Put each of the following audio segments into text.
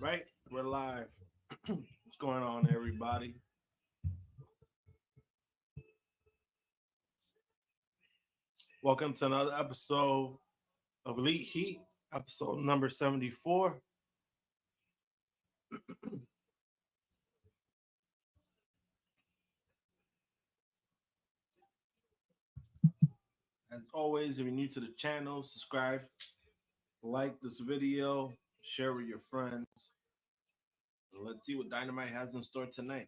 Right? We're live. What's going on, everybody? Welcome to another episode of Elite Heat, episode number 74. As always, if you're new to the channel, subscribe, like this video, share with your friends. Let's see what Dynamite has in store tonight.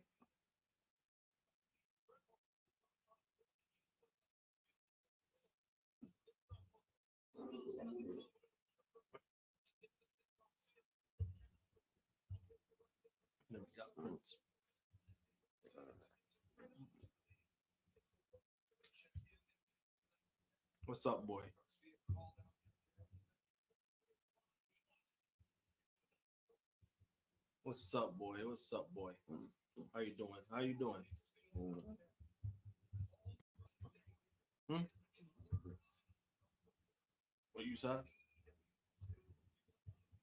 There we go. What's up, boy? What's up, boy? What's up, boy? How you doing? How you doing? Hmm? What you said?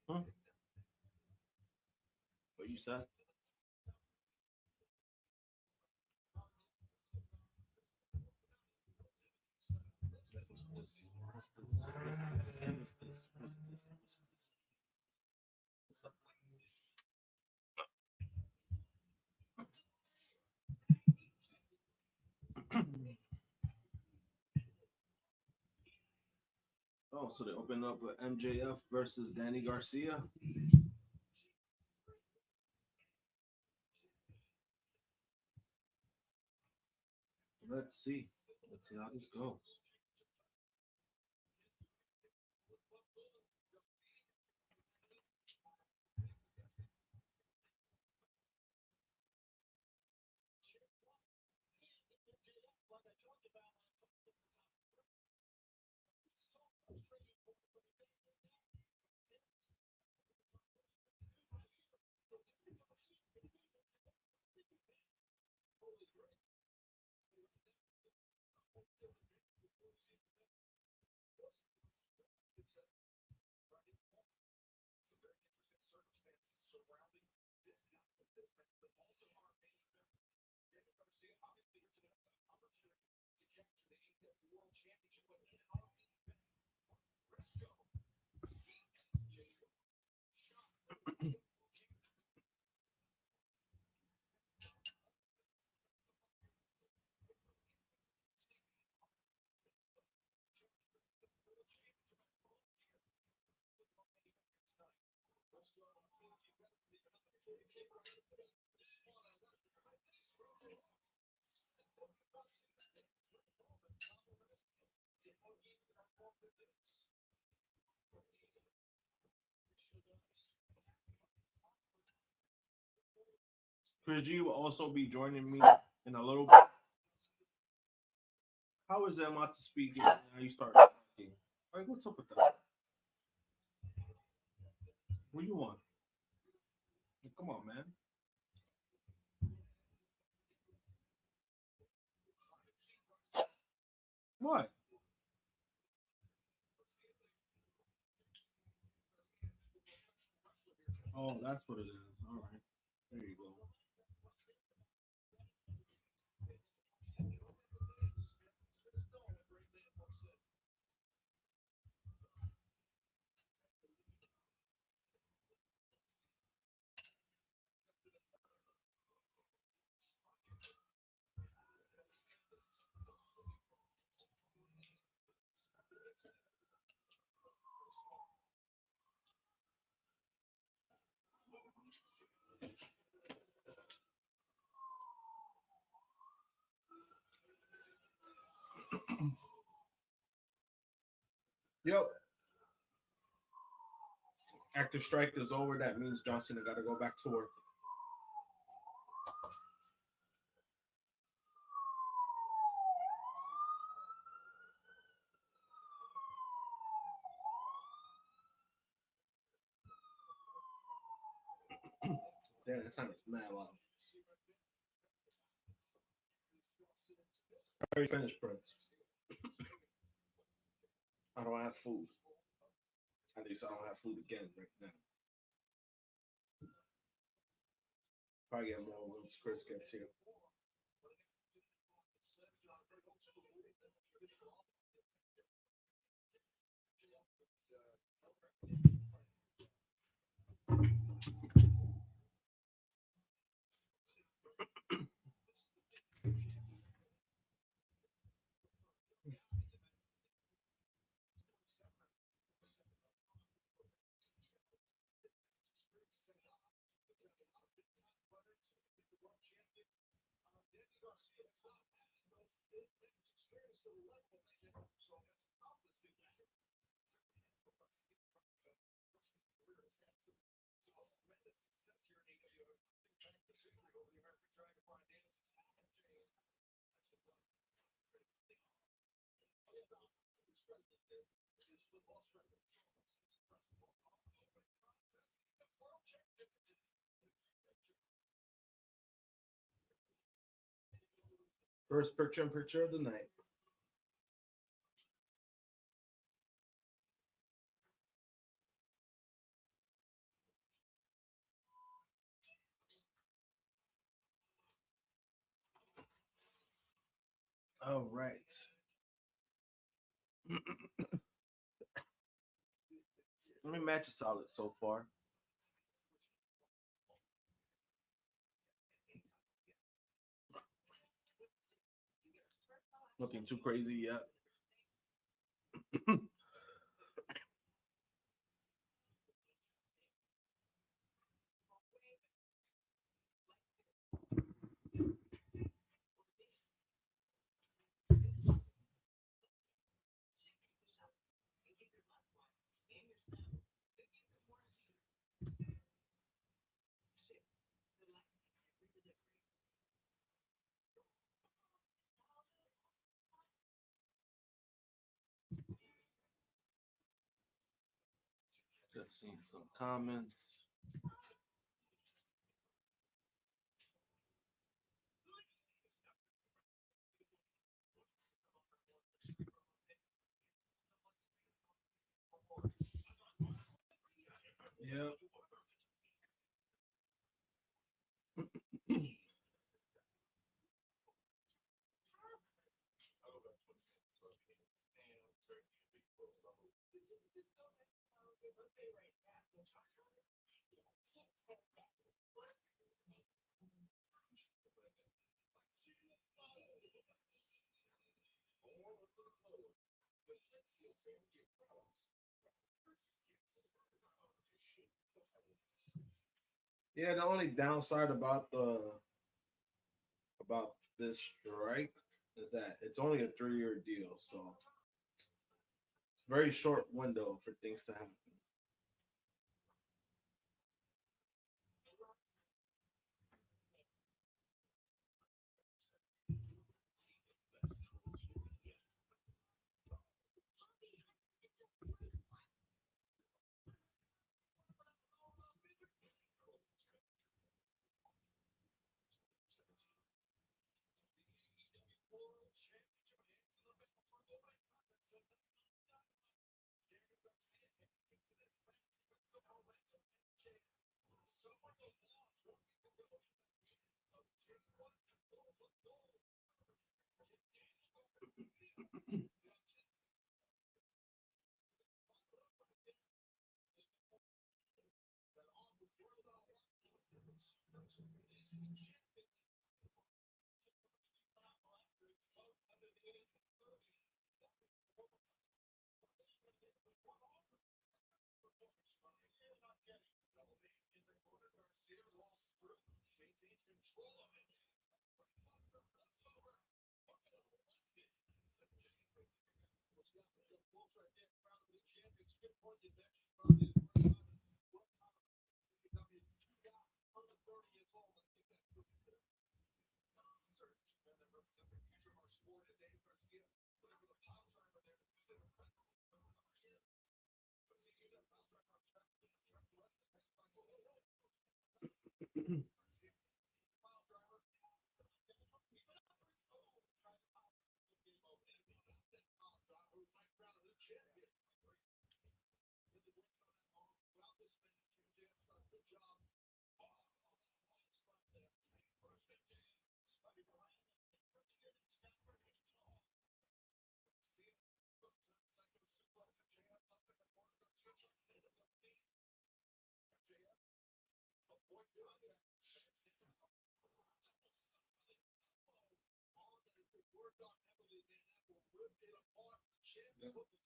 Hmm? What you said? What's this? What's this? What's this? What's this? What's up? Oh, so they opened up with MJF versus Danny Garcia. Let's see. Let's see how this goes. Chris G will also be joining me in a little bit. How is that not to speak now you start talking? Like, what's up with that? What do you want? Come on, man. What? Oh, that's what it is. All right. There you go. Yep. Actor strike is over. That means John Cena got to go back to work. Damn, that sounds mad loud. I already finished, Prince. I don't have food. At least I don't have food again right now. Probably get more once Chris gets here. First picture of the night. All right. I mean, match is solid so far. Nothing too crazy yet. Just seeing some comments. Yep. Yeah, the only downside about this strike is that it's only a 3-year deal, so it's a very short window for things to happen.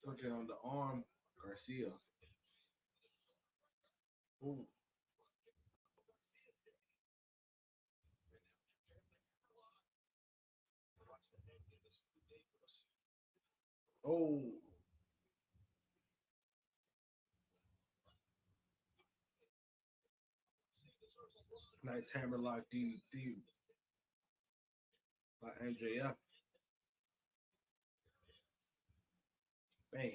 Working on the arm, Garcia. Ooh. Oh, nice hammerlock DDT by MJF. Bam.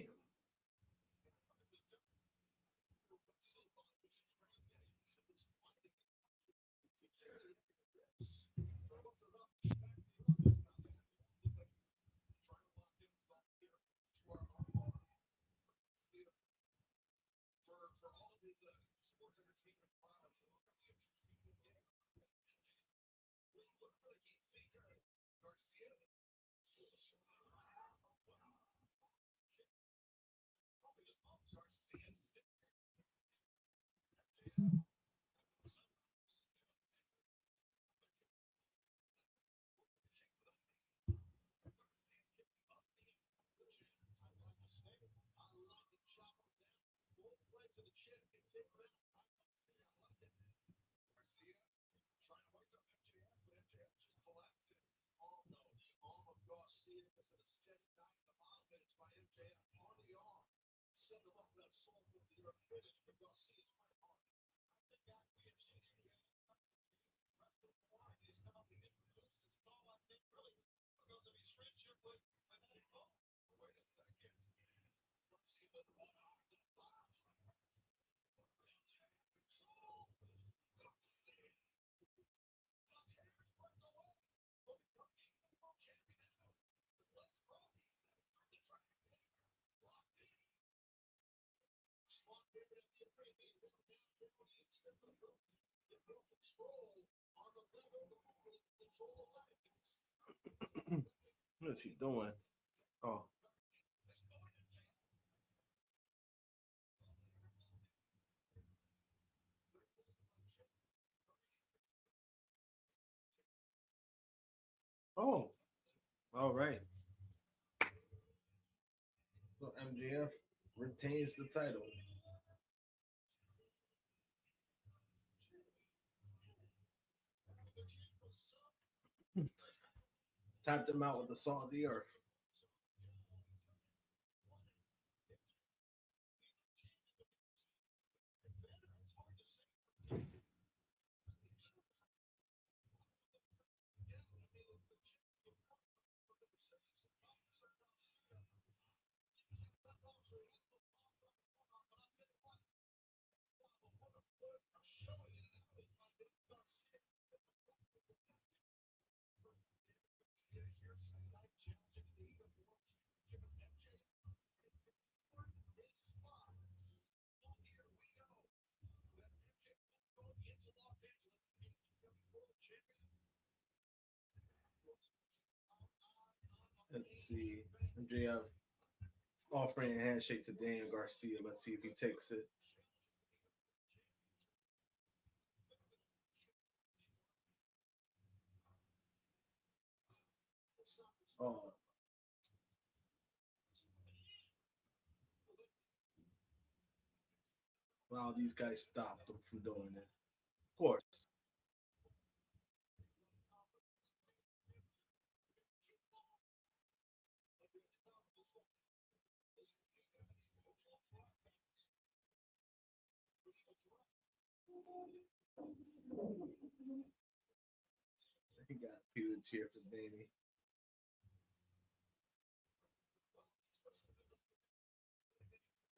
What's he doing? Oh, oh, all right. So MJF retains the title. Tapped him out with the salt of the earth. Let's see. MJF offering a handshake to Dan Garcia. Let's see if he takes it. Oh, wow, these guys stopped him from doing it. Of course. He got people to cheer for Danny.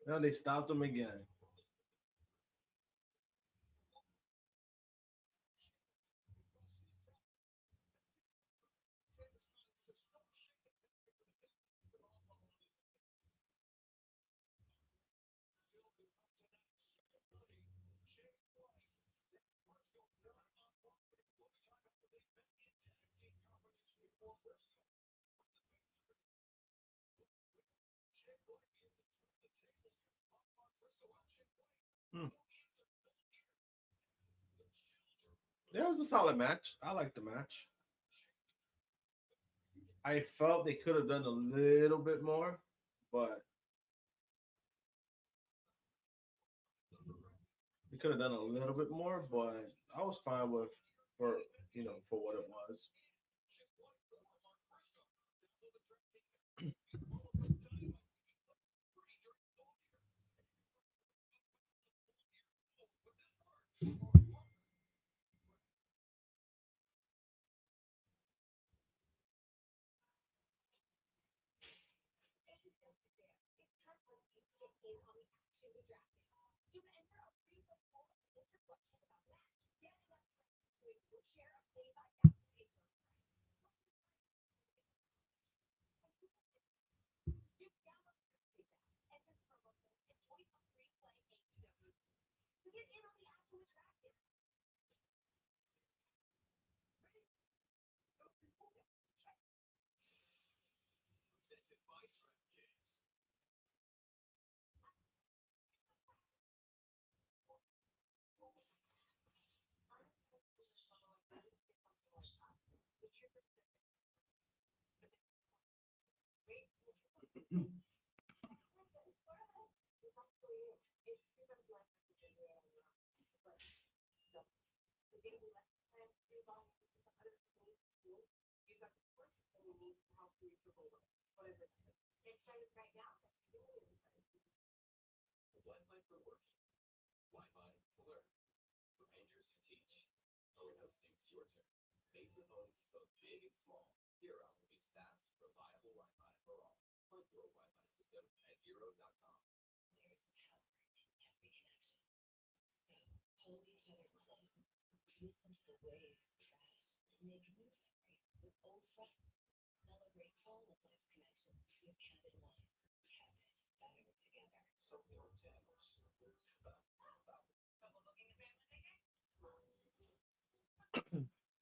No, they stopped him again. Hmm. It was a solid match. I liked the match. I felt they could have done a little bit more, but they could have done a little bit more. But I was fine with for for what it was.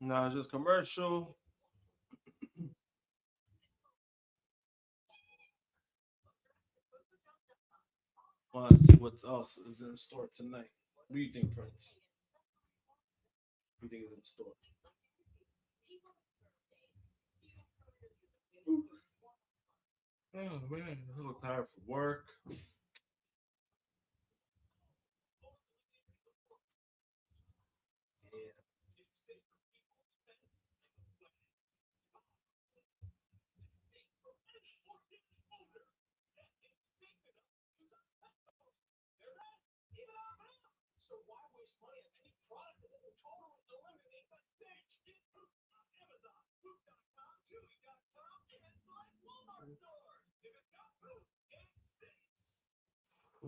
No, it's just commercial. Want to see what else is in store tonight? What do you think, Prince? What do you think is in store? Oh man, I'm a little tired for work. Yeah.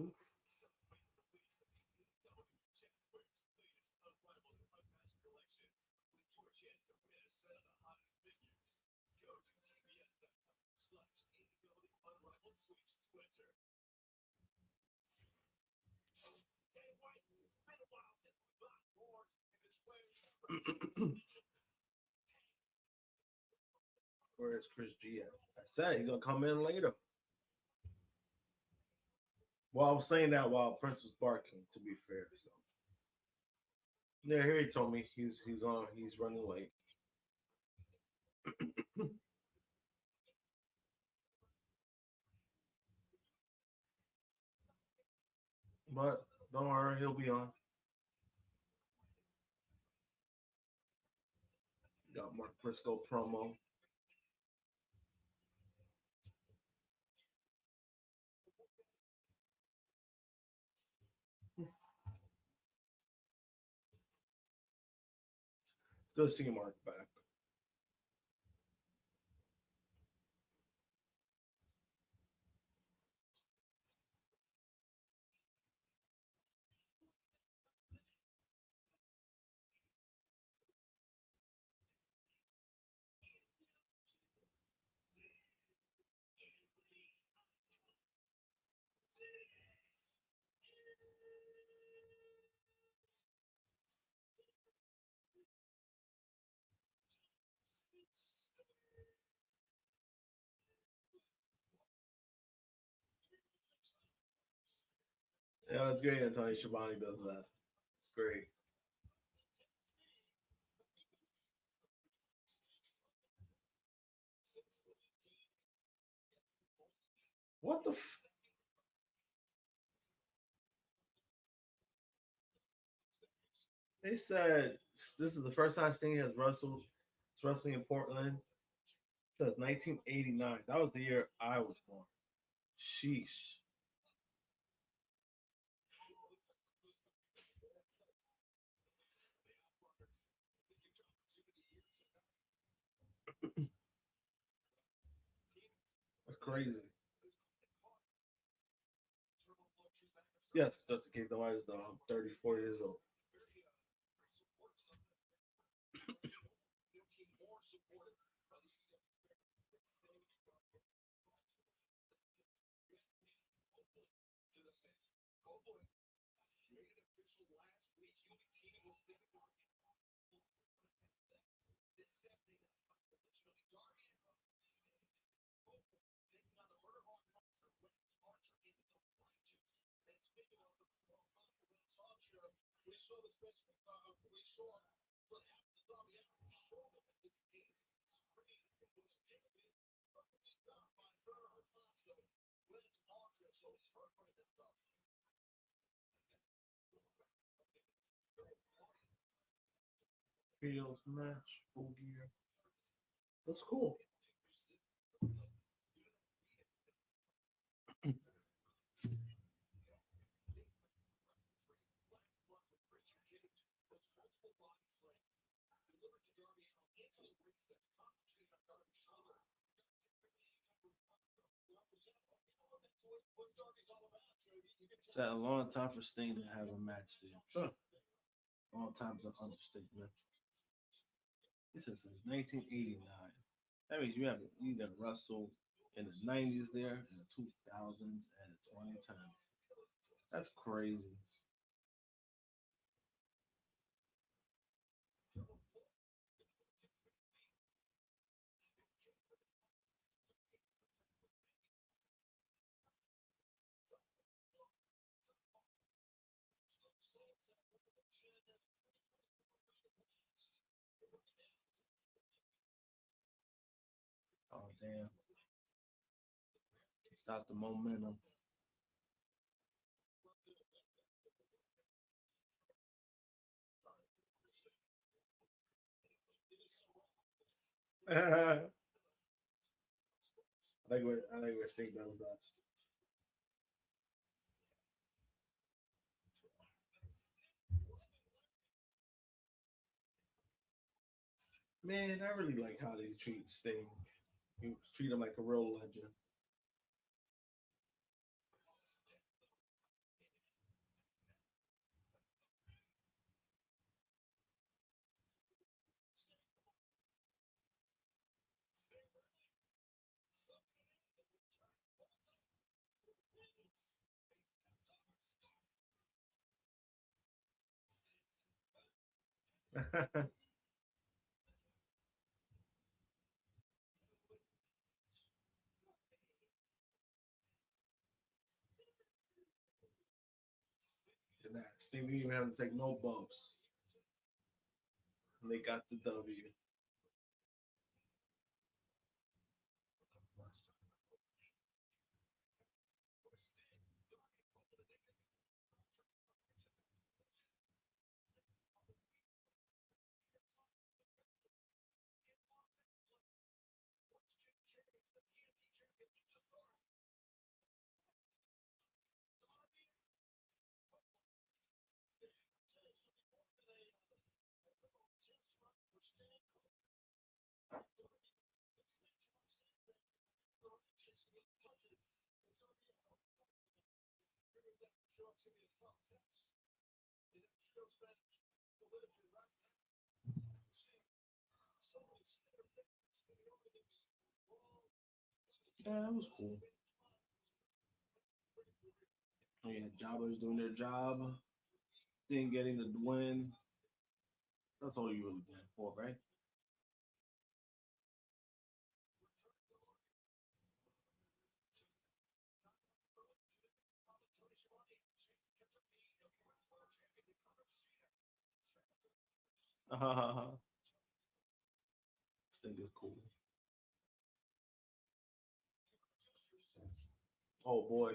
Oof. Where's Chris G at? I said he's gonna come in later. Well, I was saying that while Prince was barking. To be fair, so yeah, here he told me he's running late. But don't worry, he'll be on. Got Mark Briscoe promo. Good to see Mark back. Yeah, it's great. Antonio Schiavone does that. It's great. What the? They said this is the first time Sting has wrestled. It's wrestling in Portland. It says 1989. That was the year I was born. Sheesh. That's crazy. Yes, just in case nobody's 30, 40 years old. Trios match, full gear. Looks cool. It's a long time for Sting to have a match there. Sure. Long time's an understatement. This is since 1989. That means you got Russell in the 90s there, in the 2000s, and the 2010s. That's crazy. Oh damn! Stop the momentum. I like what Sting does that. Man, I really like how they treat Sting. You treat him like a real legend. And that Sting didn't even have to take no bumps. And they got the W. Yeah, that was cool. Oh, yeah, jobbers doing their job, then getting the win. That's all you really did for, right? Sting is cool. Oh boy.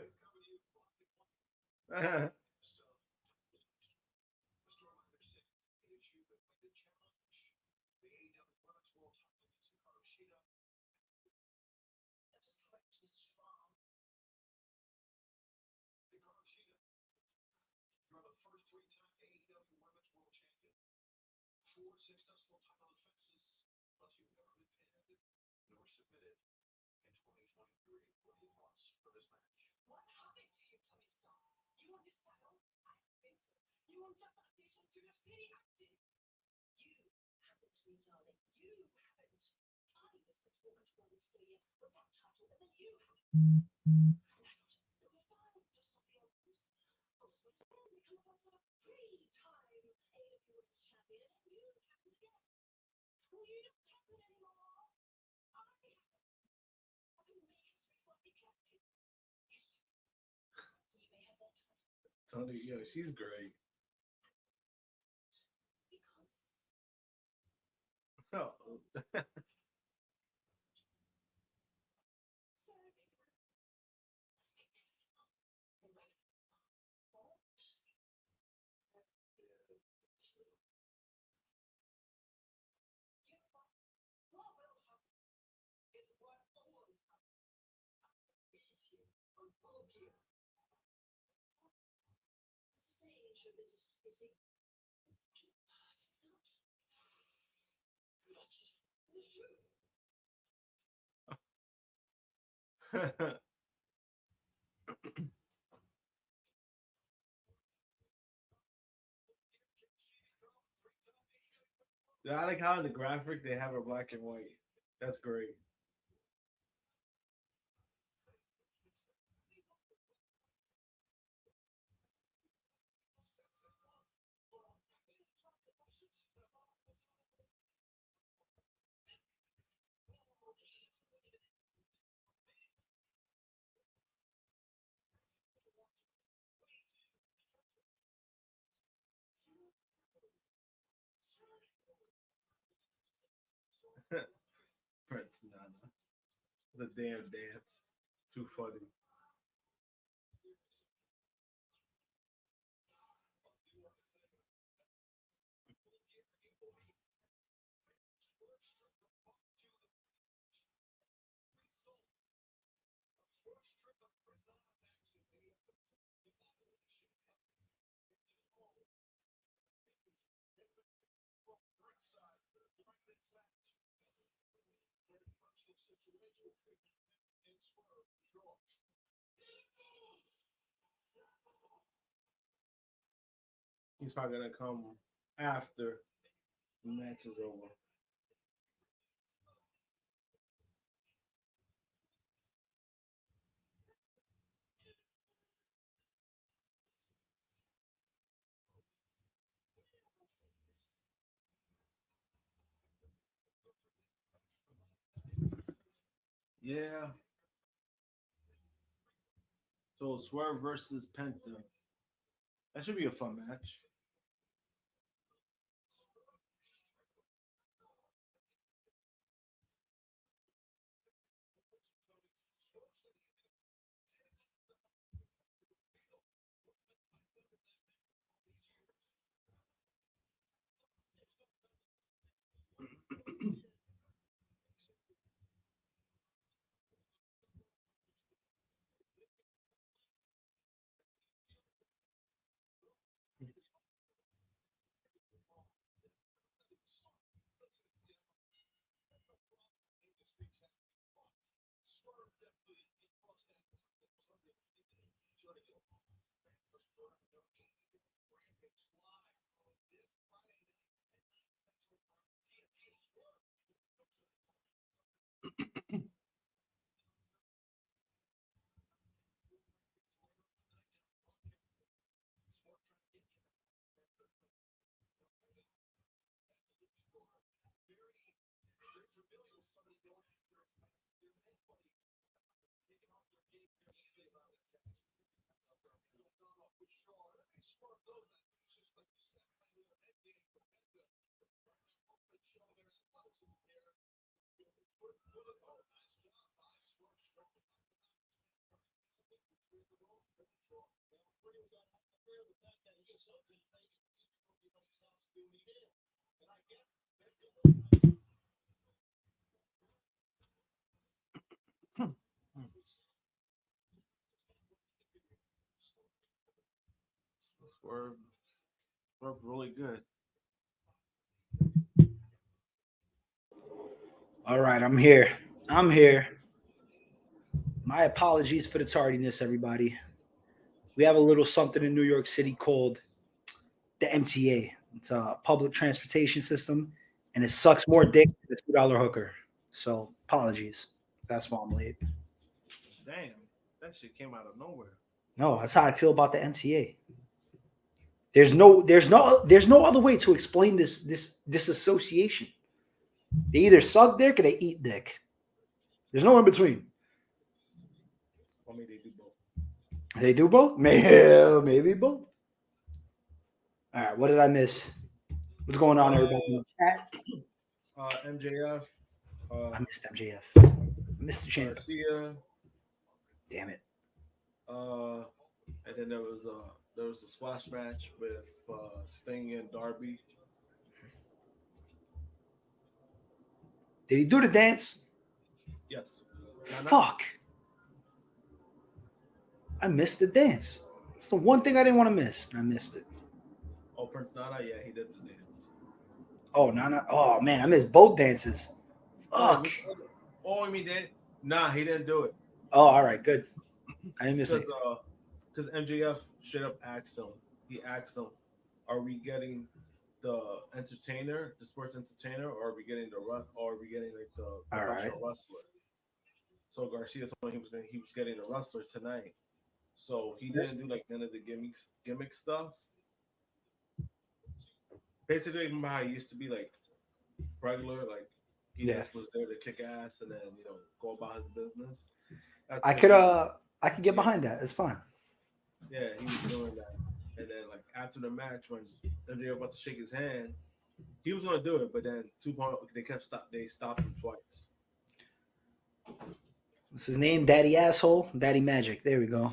Tony, yo, she's great. Oh. Yeah, I like how in the graphic they have her black and white. That's great. Prince Nana. The damn dance. Too funny. He's probably gonna come after the match is over. Yeah. So Swerve versus Penta. That should be a fun match. Swerve, Swerve really good. All right, I'm here. I'm here. My apologies for the tardiness, everybody. We have a little something in New York City called the MTA. It's a public transportation system, and it sucks more dick than a $2 hooker. So apologies. That's why I'm late. Damn, that shit came out of nowhere. No, that's how I feel about the MTA. There's no other way to explain this association. They either suck dick or they eat dick. There's no in between. I mean, they do both. They do both? Maybe both. All right, what did I miss? What's going on, everybody in the chat? MJF. I missed MJF. I missed the champ. Garcia. Damn it. And then there was a squash match with Sting and Darby. Did he do the dance? Yes. Fuck. I missed the dance. It's the one thing I didn't want to miss. I missed it. Oh, Prince Nana, yeah, he did the dance. Oh, Nana. Oh, man, I missed both dances. Fuck. Oh, you mean that? Nah, he didn't do it. Oh, all right, good. I didn't miss it. Because MJF straight up asked him. He asked him, "Are we getting the entertainer, the sports entertainer, or are we getting like the professional wrestler?" So Garcia told him he was getting a wrestler tonight. So he didn't do like none of the gimmick stuff. Basically, remember how he used to be like regular, like he just was there to kick ass and then go about his business. I could get behind that. It's fine. Yeah, he was doing that, and then like after the match when MJF about to shake his hand, he was gonna do it, but then they stopped him twice. What's his name? Daddy Asshole? Daddy Magic. There we go.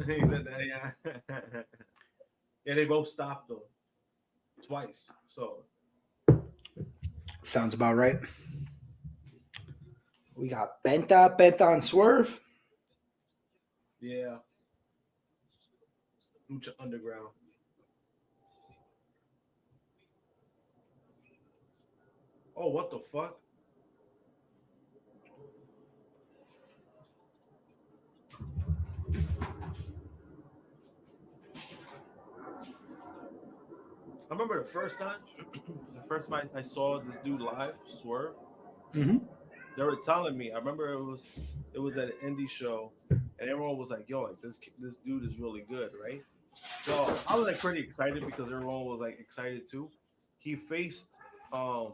He said that, yeah, they both stopped him twice. So sounds about right. We got Benta and Swerve. Yeah. Lucha Underground. Oh, what the fuck? I remember the first time I saw this dude live, Swerve. Mm-hmm. They were telling me. I remember it was at an indie show, and everyone was like, "Yo, like this dude is really good, right?" So I was like pretty excited because everyone was like excited too. He faced I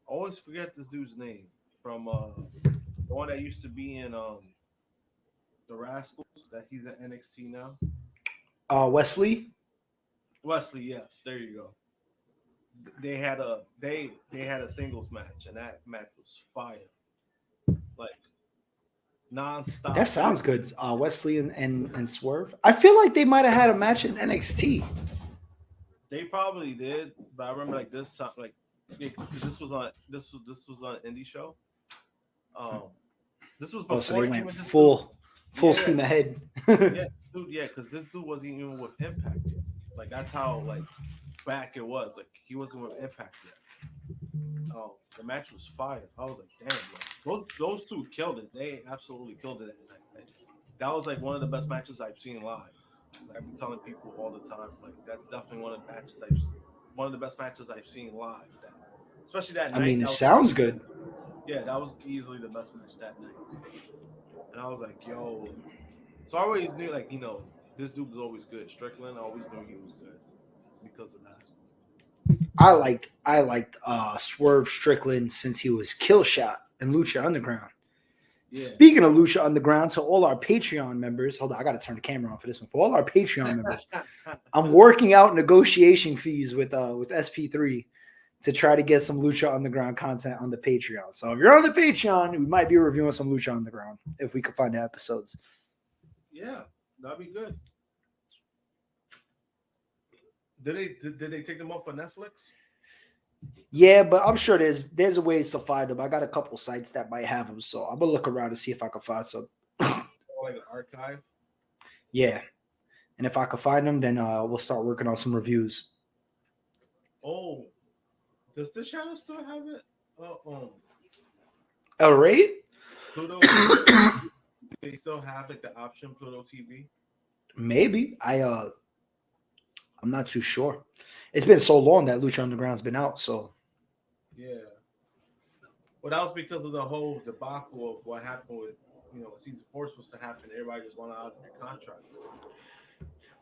always forget this dude's name from the one that used to be in the Rascals, that he's at NXT now. Wesley. Wesley, yes, there you go. They had a singles match, and that match was fire, like nonstop. That sounds good. Wesley and Swerve. I feel like they might have had a match in NXT. They probably did, but I remember like this time, like this was on an indie show. This was before so they went full steam ahead. Yeah, dude. Yeah, because this dude wasn't even with Impact yet. Like that's how like back it was. Like he wasn't with Impact yet. Oh, the match was fire. I was like, damn, like, those two killed it. They absolutely killed it that night. Like, that was like one of the best matches I've seen live. Like, I've been telling people all the time, like that's definitely one of the best matches I've seen live. Especially that night. I mean, it sounds good. Yeah, that was easily the best match that night. And I was like, yo. So I always knew, like, this dude was always good. Strickland, I always knew he was good because of that. I liked Swerve Strickland since he was Killshot in Lucha Underground. Yeah. Speaking of Lucha Underground, to all our Patreon members, hold on, I got to turn the camera on for this one. For all our Patreon members, I'm working out negotiation fees with SP3 to try to get some Lucha Underground content on the Patreon. So if you're on the Patreon, we might be reviewing some Lucha Underground if we can find the episodes. Yeah, that'd be good. Did they take them off of Netflix? Yeah, but I'm sure there's a ways to find them. I got a couple sites that might have them, so I'm gonna look around and see if I can find some. Or like an archive? Yeah, and if I can find them, then we'll start working on some reviews. Oh, does this channel still have it? All right. Pluto TV. They still have like the option Pluto TV. Maybe I'm not too sure. It's been so long that Lucha Underground's been out, so Yeah. Well, that was because of the whole debacle of what happened with season four was supposed to happen. Everybody just wanted out of their contracts.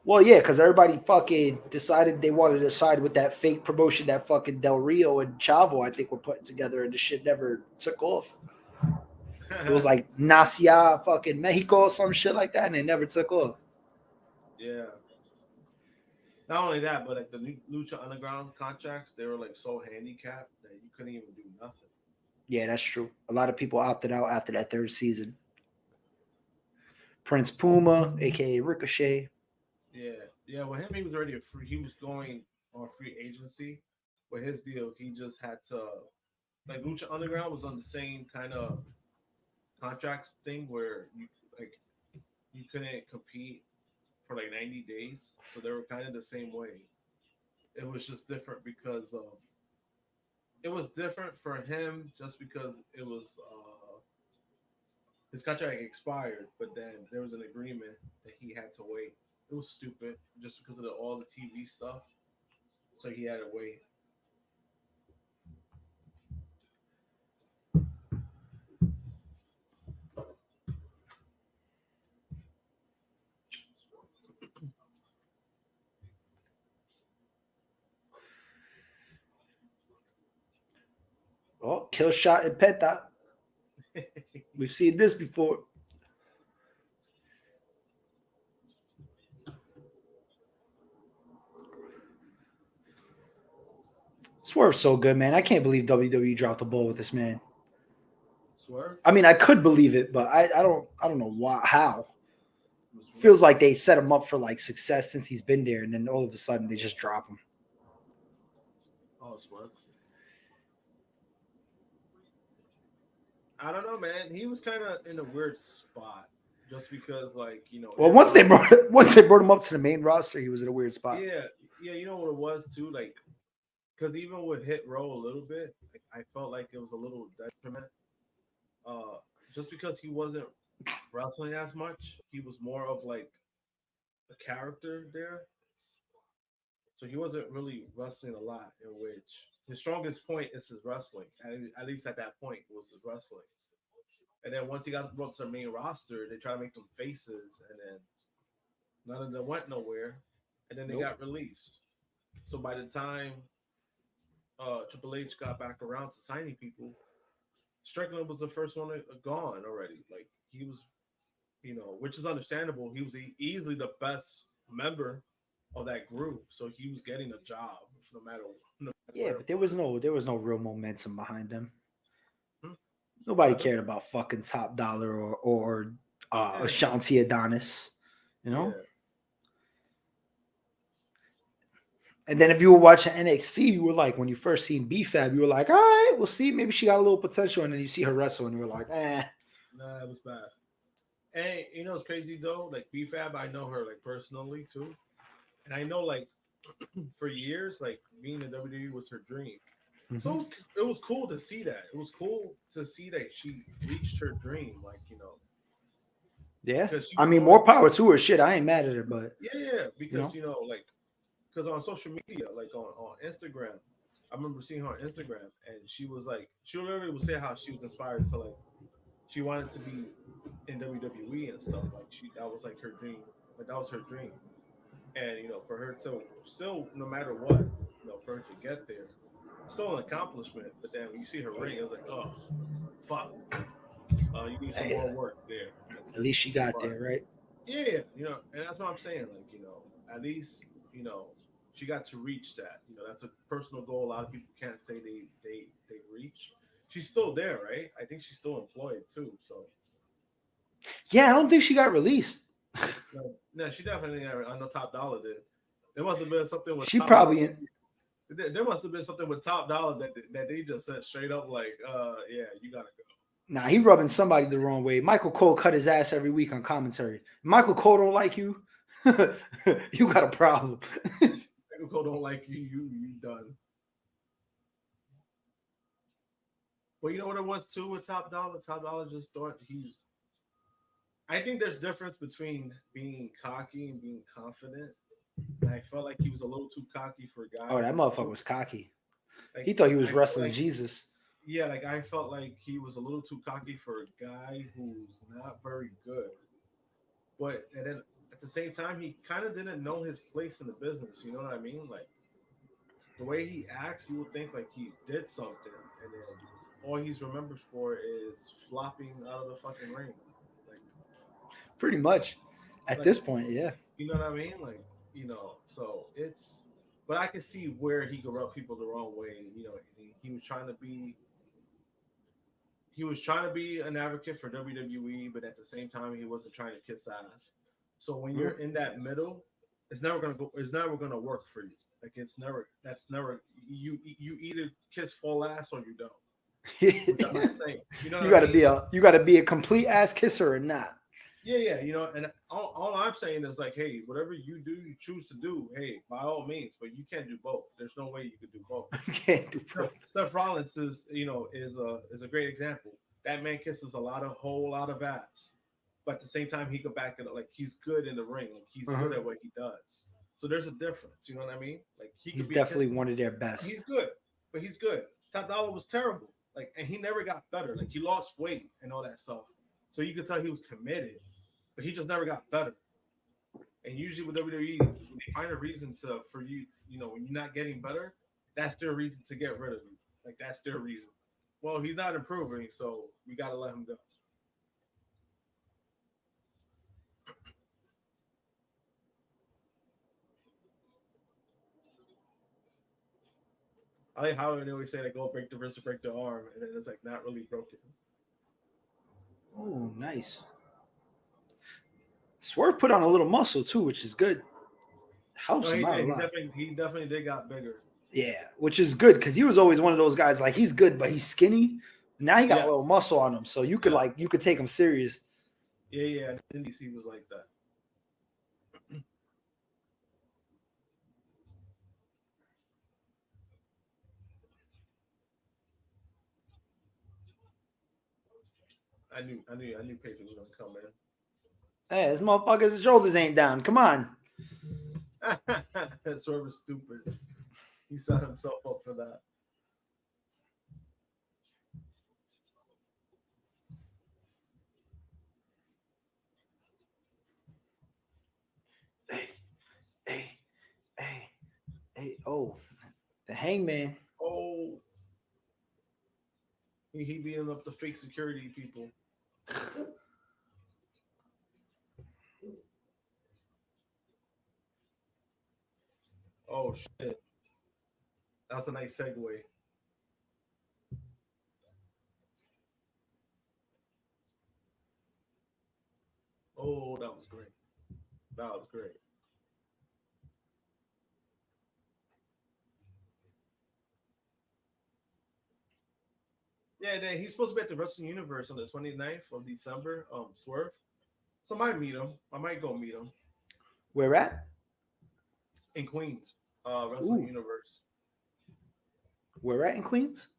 well, yeah, because everybody fucking decided they wanted to side with that fake promotion that fucking Del Rio and Chavo, I think, were putting together, and the shit never took off. It was like Nacia fucking Mexico or some shit like that, and it never took off. Yeah. Not only that, but like the new Lucha Underground contracts, they were like so handicapped that you couldn't even do nothing. Yeah, that's true. A lot of people opted out after that third season. Prince Puma, aka Ricochet. Yeah. With him, he was already he was going on free agency. With his deal, he just had to like Lucha Underground was on the same kind of contracts thing where you couldn't compete for like 90 days. So they were kind of the same way. It was just different because of it was different for him just because it was his contract expired, but then there was an agreement that he had to wait. It was stupid just because of all the TV stuff. So he had to wait. Oh, kill shot and Penta. We've seen this before. Swerve's so good, man. I can't believe WWE dropped the ball with this man. Swerve? I mean, I could believe it, but I don't know why how. Feels like they set him up for like success since he's been there, and then all of a sudden they just drop him. Oh, Swerve. I don't know, man. He was kind of in a weird spot just because, like, Well, once they brought him up to the main roster, he was in a weird spot. Yeah, you know what it was too, like, because even with Hit Row a little bit, like, I felt like it was a little detriment. Just because he wasn't wrestling as much, he was more of like a character there. So he wasn't really wrestling a lot, in which his strongest point is his wrestling. At least at that point was his wrestling. And then once he got brought to the main roster, they tried to make them faces, and then none of them went nowhere. And then they got released. So by the time Triple H got back around to signing people, Strickland was the first one gone already. Like he was, which is understandable. He was easily the best member of that group, so he was getting a job no matter. No matter Yeah, but there was no real momentum behind them. Hmm? Nobody cared about fucking Top Dollar or Ashanti Adonis, Yeah. And then if you were watching NXT, you were like, when you first seen BFAB, you were like, all right, we'll see. Maybe she got a little potential. And then you see her wrestle, and you were like, eh. Nah, it was bad. And it's crazy though. Like BFAB, I know her like personally too, and I know like for years, like being in WWE was her dream. Mm-hmm. So it was cool to see that. It was cool to see that she reached her dream. Like yeah. I mean, more power to her. Shit, I ain't mad at her, but yeah, because like because on social media, like on Instagram, I remember seeing her on Instagram, and she was like, she literally would say how she was inspired to like, she wanted to be in WWE and stuff. Like that was like her dream. Like that was her dream. And for her to still, no matter what, for her to get there, still an accomplishment. But then when you see her ring, it was like, oh, fuck. You need some more work there. At least she got there, right? Yeah, and that's what I'm saying. Like, at least, she got to reach that. That's a personal goal. A lot of people can't say they reach. She's still there, right? I think she's still employed too. So. Yeah, I don't think she got released. No, she definitely. I know Top Dollar did. There must have been something with She probably. There must have been something with Top Dollar that they just said straight up like, yeah, you gotta go. Nah, he rubbing somebody the wrong way. Michael Cole cut his ass every week on commentary. Michael Cole don't like you. You got a problem. Michael Cole don't like you. You done. But you know what it was too with Top Dollar? Top Dollar just thought he's. I think there's difference between being cocky and being confident. And I felt like he was a little too cocky for a guy. Oh, that motherfucker was cocky. Like, he thought he was wrestling Jesus. Yeah, like I felt like he was a little too cocky for a guy who's not very good. But and then at the same time, he kind of didn't know his place in the business. You know what I mean? Like the way he acts, you would think like he did something, and then all he's remembered for is flopping out of the fucking ring. Like pretty much at this point, yeah. You know what I mean? Like, so it's. But I can see where he could rub people the wrong way. He was trying to be. He was trying to be an advocate for WWE, but at the same time, he wasn't trying to kiss ass. So when you're in that middle, it's never gonna go. It's never gonna work for you. Like it's never. That's never. You either kiss full ass or you don't. Which I'm not saying. You know. You gotta be a complete ass kisser or not. Yeah. And all I'm saying is like, hey, whatever you do, you choose to do. Hey, by all means, but you can't do both. There's no way you could do both. You can't do both. Seth Rollins is a great example. That man kisses a whole lot of ass, but at the same time, he could back it up. Like he's good in the ring. Like he's good at what he does. So there's a difference. You know what I mean? Like he's definitely one of their best. He's good, but he's good. Top Dollar was terrible. Like, and he never got better. Like he lost weight and all that stuff. So you could tell he was committed. But he just never got better. And usually with WWE, they find a reason for you, when you're not getting better, that's their reason to get rid of you. Like that's their reason. Well, he's not improving, so we got to let him go. I like how they always say they go break the wrist or break the arm, and then it's like not really broken. Oh, nice. Swerve put on a little muscle too, which is good. Helps him out a lot. He definitely did got bigger. Yeah, which is good because he was always one of those guys like he's good, but he's skinny. Now he got a little muscle on him, so you could take him serious. Yeah. Indies he was like that. I knew Paige was gonna come in. Hey, this motherfucker's shoulders ain't down. Come on. That Swerve is stupid. He set himself up for that. Hey, oh, the Hangman. Oh. He beating up the fake security people. Oh shit. That was a nice segue. Oh, that was great. That was great. Yeah, he's supposed to be at the Wrestling Universe on the 29th of December. Swerve. So I might meet him. I might go meet him. Where at? In Queens. Wrestling Universe. Where at in Queens?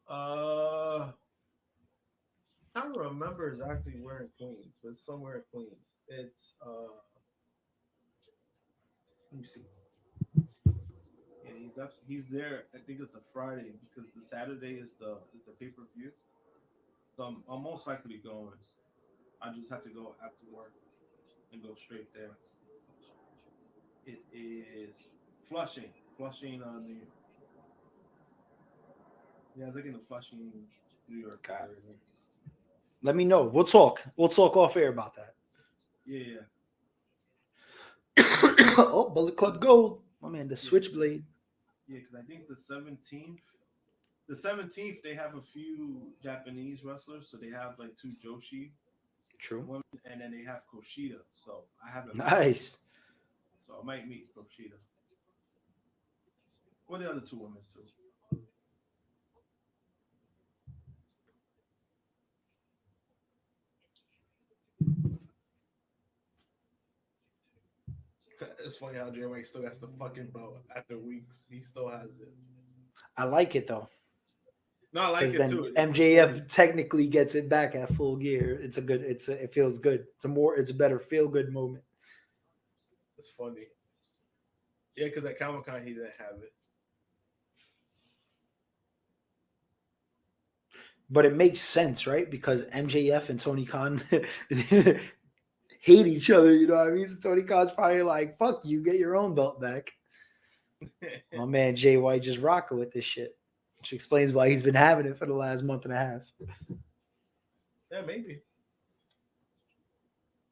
I don't remember exactly where in Queens, but it's somewhere in Queens. It's let me see. Yeah, he's there. I think it's the Friday because the Saturday is the pay-per-view. So I'm most likely going. I just have to go after work and go straight there. It is Flushing, New York. Yeah, I was looking at Flushing, New York. Let me know. We'll talk off air about that. Yeah. Oh, Bullet Club Gold. My man, the Switchblade. Yeah, because I think the 17th, they have a few Japanese wrestlers. So they have like 2 Joshi True. women, and then they have Kushida. So I haven't. Nice. So I might meet Kushida. What are the other two women too? It's funny how Jay White still has the fucking belt after weeks. He still has it. I like it though. No, I like Because it then too. MJF technically gets it back at full gear. It feels good. It's a better feel good moment. It's funny. Yeah, because at Comic Con he didn't have it. But it makes sense, right? Because MJF and Tony Khan hate each other, you know what I mean? So Tony Khan's probably like, fuck you, get your own belt back. My man Jay White just rocking with this shit. Which explains why he's been having it for the last month and a half. Yeah, maybe.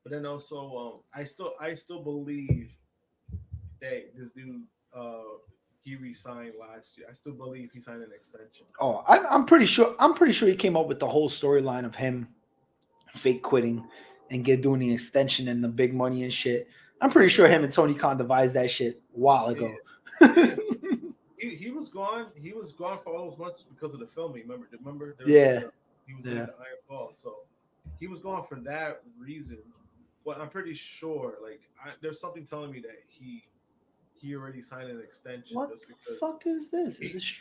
But then also, I still believe that this dude he resigned last year. I still believe he signed an extension. Oh, I'm pretty sure. I'm pretty sure he came up with the whole storyline of him fake quitting and doing the extension and the big money and shit. I'm pretty sure him and Tony Khan devised that shit a while ago. Yeah. He was gone. He was gone for all those months because of the filming. Remember? Yeah. He was doing the Iron Ball, so he was gone for that reason. But I'm pretty sure, like, there's something telling me that he already signed an extension. What just the because fuck is this? Is this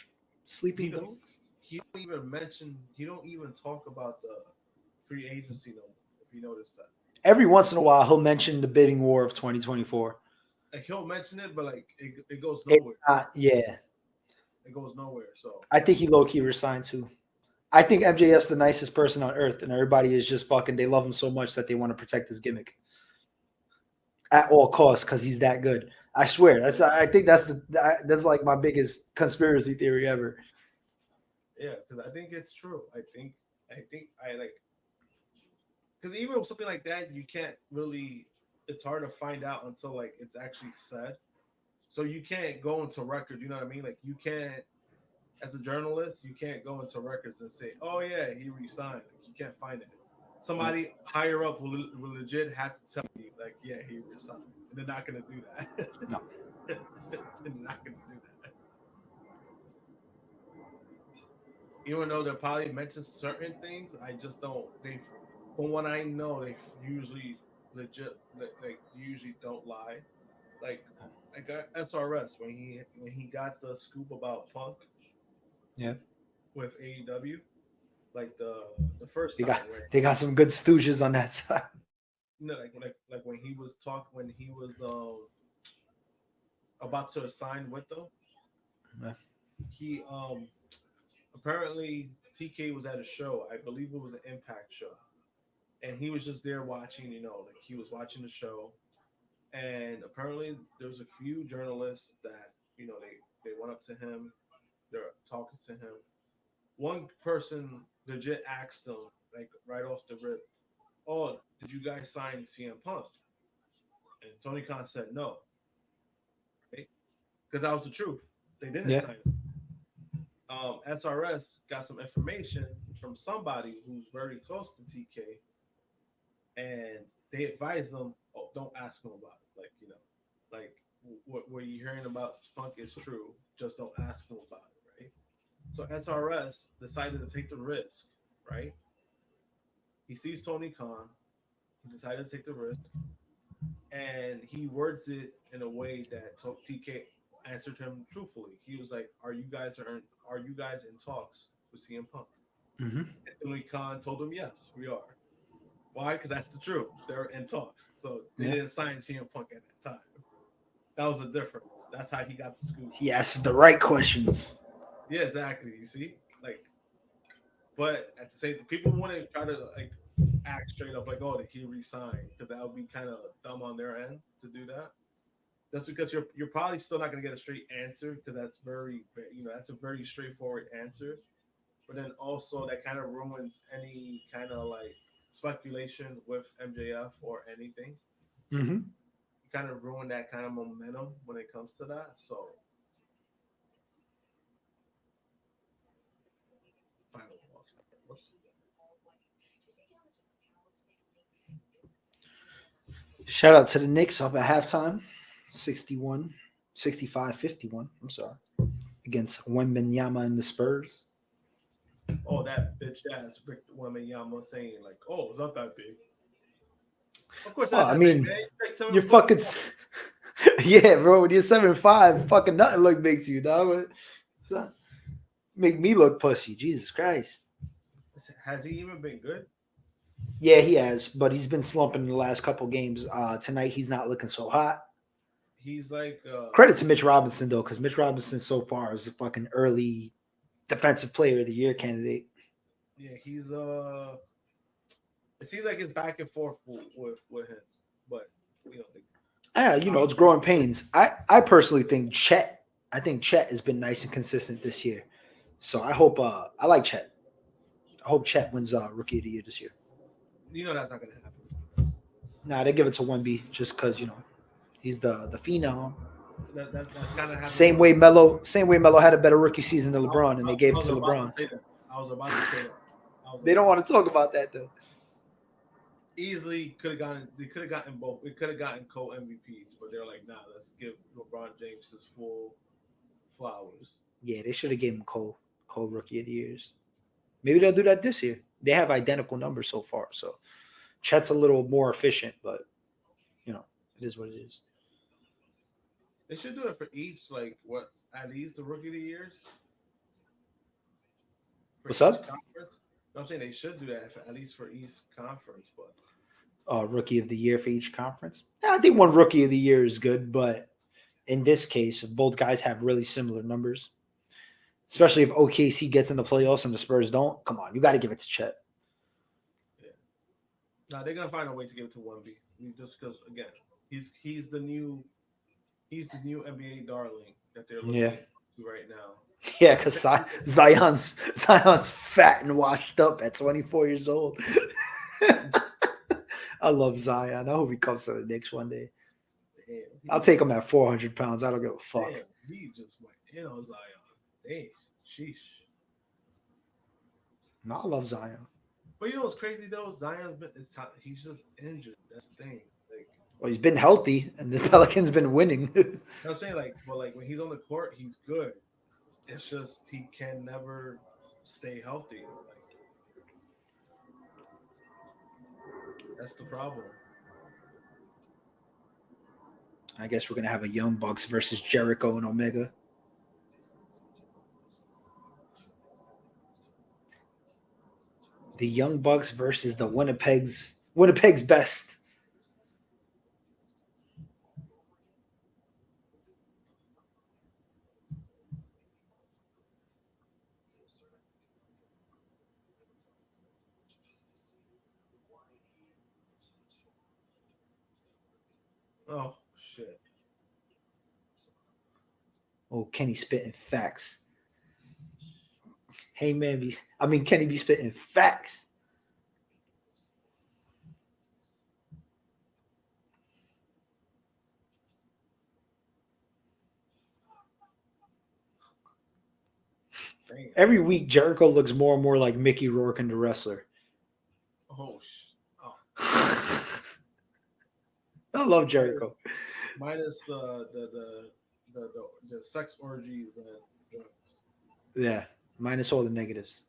sleeping dog? He don't even mention. He don't even talk about the free agency no more. If you notice that. Every once in a while, he'll mention the bidding war of 2024. Like he'll mention it, but like it goes nowhere. Yeah. It goes nowhere. So I think he low key resigned too. I think MJF's the nicest person on earth, and everybody is just fucking. They love him so much that they want to protect his gimmick at all costs because he's that good. I swear. I think that's like my biggest conspiracy theory ever. Yeah, because I think it's true. I think I like because even with something like that, you can't really. It's hard to find out until like it's actually said. So you can't go into records. You know what I mean? Like you can't, as a journalist, you can't go into records and say, "Oh yeah, he resigned." Like, you can't find it. Somebody higher up will legit have to tell you, like, "Yeah, he resigned." And they're not gonna do that. No, they're not gonna do that. Even though they probably mention certain things, I just don't. They, from what I know, they usually legit, like usually don't lie. Like I got SRS when he got the scoop about Punk. Yeah, with AEW, like the first they time they got some good stooges on that side. Like when he was about to sign with them, Yeah. he apparently TK was at a show. I believe it was an Impact show, and he was just there watching. Like he was watching the show, and apparently there was a few journalists that they went up to him, they're talking to him. One person legit asked him, like right off the rip, "Oh, did you guys sign CM Punk?" And Tony Khan said no, right? Because that was the truth. They didn't sign him. SRS got some information from somebody who's very close to TK, and they advised them, "Oh, don't ask him about it. Like what you're hearing about Punk is true. Just don't ask him about it, right?" So SRS decided to take the risk, right? He sees Tony Khan. He decided to take the risk, and he words it in a way that TK answered him truthfully. He was like, "Are you guys in talks with CM Punk?" Mm-hmm. And Tony Khan told him, "Yes, we are." Why? Because that's the truth. They're in talks, so they didn't sign CM Punk at that time. That was the difference. That's how he got the scoop. He asked the right questions. Yeah, exactly. You see, like, but at the same time, people wouldn't try to like act straight up like, "Oh, did he resign?" Because that would be kind of dumb on their end to do that. That's because you're probably still not going to get a straight answer because that's that's a very straightforward answer. But then also that kind of ruins any kind of like speculation with MJF or anything. Mm-hmm. You kind of ruin that kind of momentum when it comes to that. So final thoughts. Shout out to the Knicks up at halftime. 61, 65, 51. I'm sorry. Against Wembanyama and the Spurs. Oh, that bitch ass Victor Wembanyama saying like, "Oh, it's not that big." Of course, Well, not I that big, mean, man. He's like you're 7 foot. fucking. Yeah, bro. When you're 7'5", fucking nothing look big to you, dog. Make me look pussy. Jesus Christ. Has he even been good? Yeah, he has, but he's been slumping in the last couple games. Tonight, he's not looking so hot. He's like Credit to Mitch Robinson, though, because Mitch Robinson so far is a fucking early defensive player of the year candidate. yeah, he's it seems like it's back and forth with him, but you know, Yeah, it's growing pains. I personally think Chet. I think Chet has been nice and consistent this year. So I hope I like Chet. I hope Chet wins Rookie of the Year this year. that's not gonna happen. Nah, they give it to Wemby just because he's the phenom. That's kind of happening. Same way Melo had a better rookie season than LeBron, and they gave it to LeBron. I was about to say that. They don't want to talk about that though. Easily could have gotten. They could have gotten both. We could have gotten co-MVPs, but they're like, nah, let's give LeBron James his full flowers. Yeah, they should have gave him Cole Rookie of the Years. Maybe they'll do that this year. They have identical numbers so far, so Chet's a little more efficient, but it is what it is. They should do it for each, like what at least the Rookie of the Years. What's up? Conference. I'm saying they should do that at least for each conference, but Rookie of the Year for each conference. I think one Rookie of the Year is good, but in this case, if both guys have really similar numbers, especially if OKC gets in the playoffs and the Spurs don't, come on, you got to give it to Chet. Yeah. No, they're gonna find a way to give it to Wemby just because again, he's the new NBA darling that they're looking to right now. Yeah, because Zion's fat and washed up at 24 years old. I love Zion. I hope he comes to the Knicks one day. Damn, I'll take him at 400 pounds. I don't give a fuck. Damn, he just went in on Zion. Damn, sheesh. No, I love Zion. But you know what's crazy though? He's just injured. That's the thing. Well, he's been healthy, and the Pelicans been winning. I'm saying but when he's on the court, he's good. It's just he can never stay healthy. That's the problem. I guess we're gonna have a Young Bucks versus Jericho and Omega. The Young Bucks versus the Winnipeg's best. Oh shit. Oh, Kenny spitting facts. Hey man, Kenny be spitting facts. Damn. Every week, Jericho looks more and more like Mickey Rourke and the wrestler. Oh. I love Jericho. Minus the sex orgies and drugs. Yeah, minus all the negatives.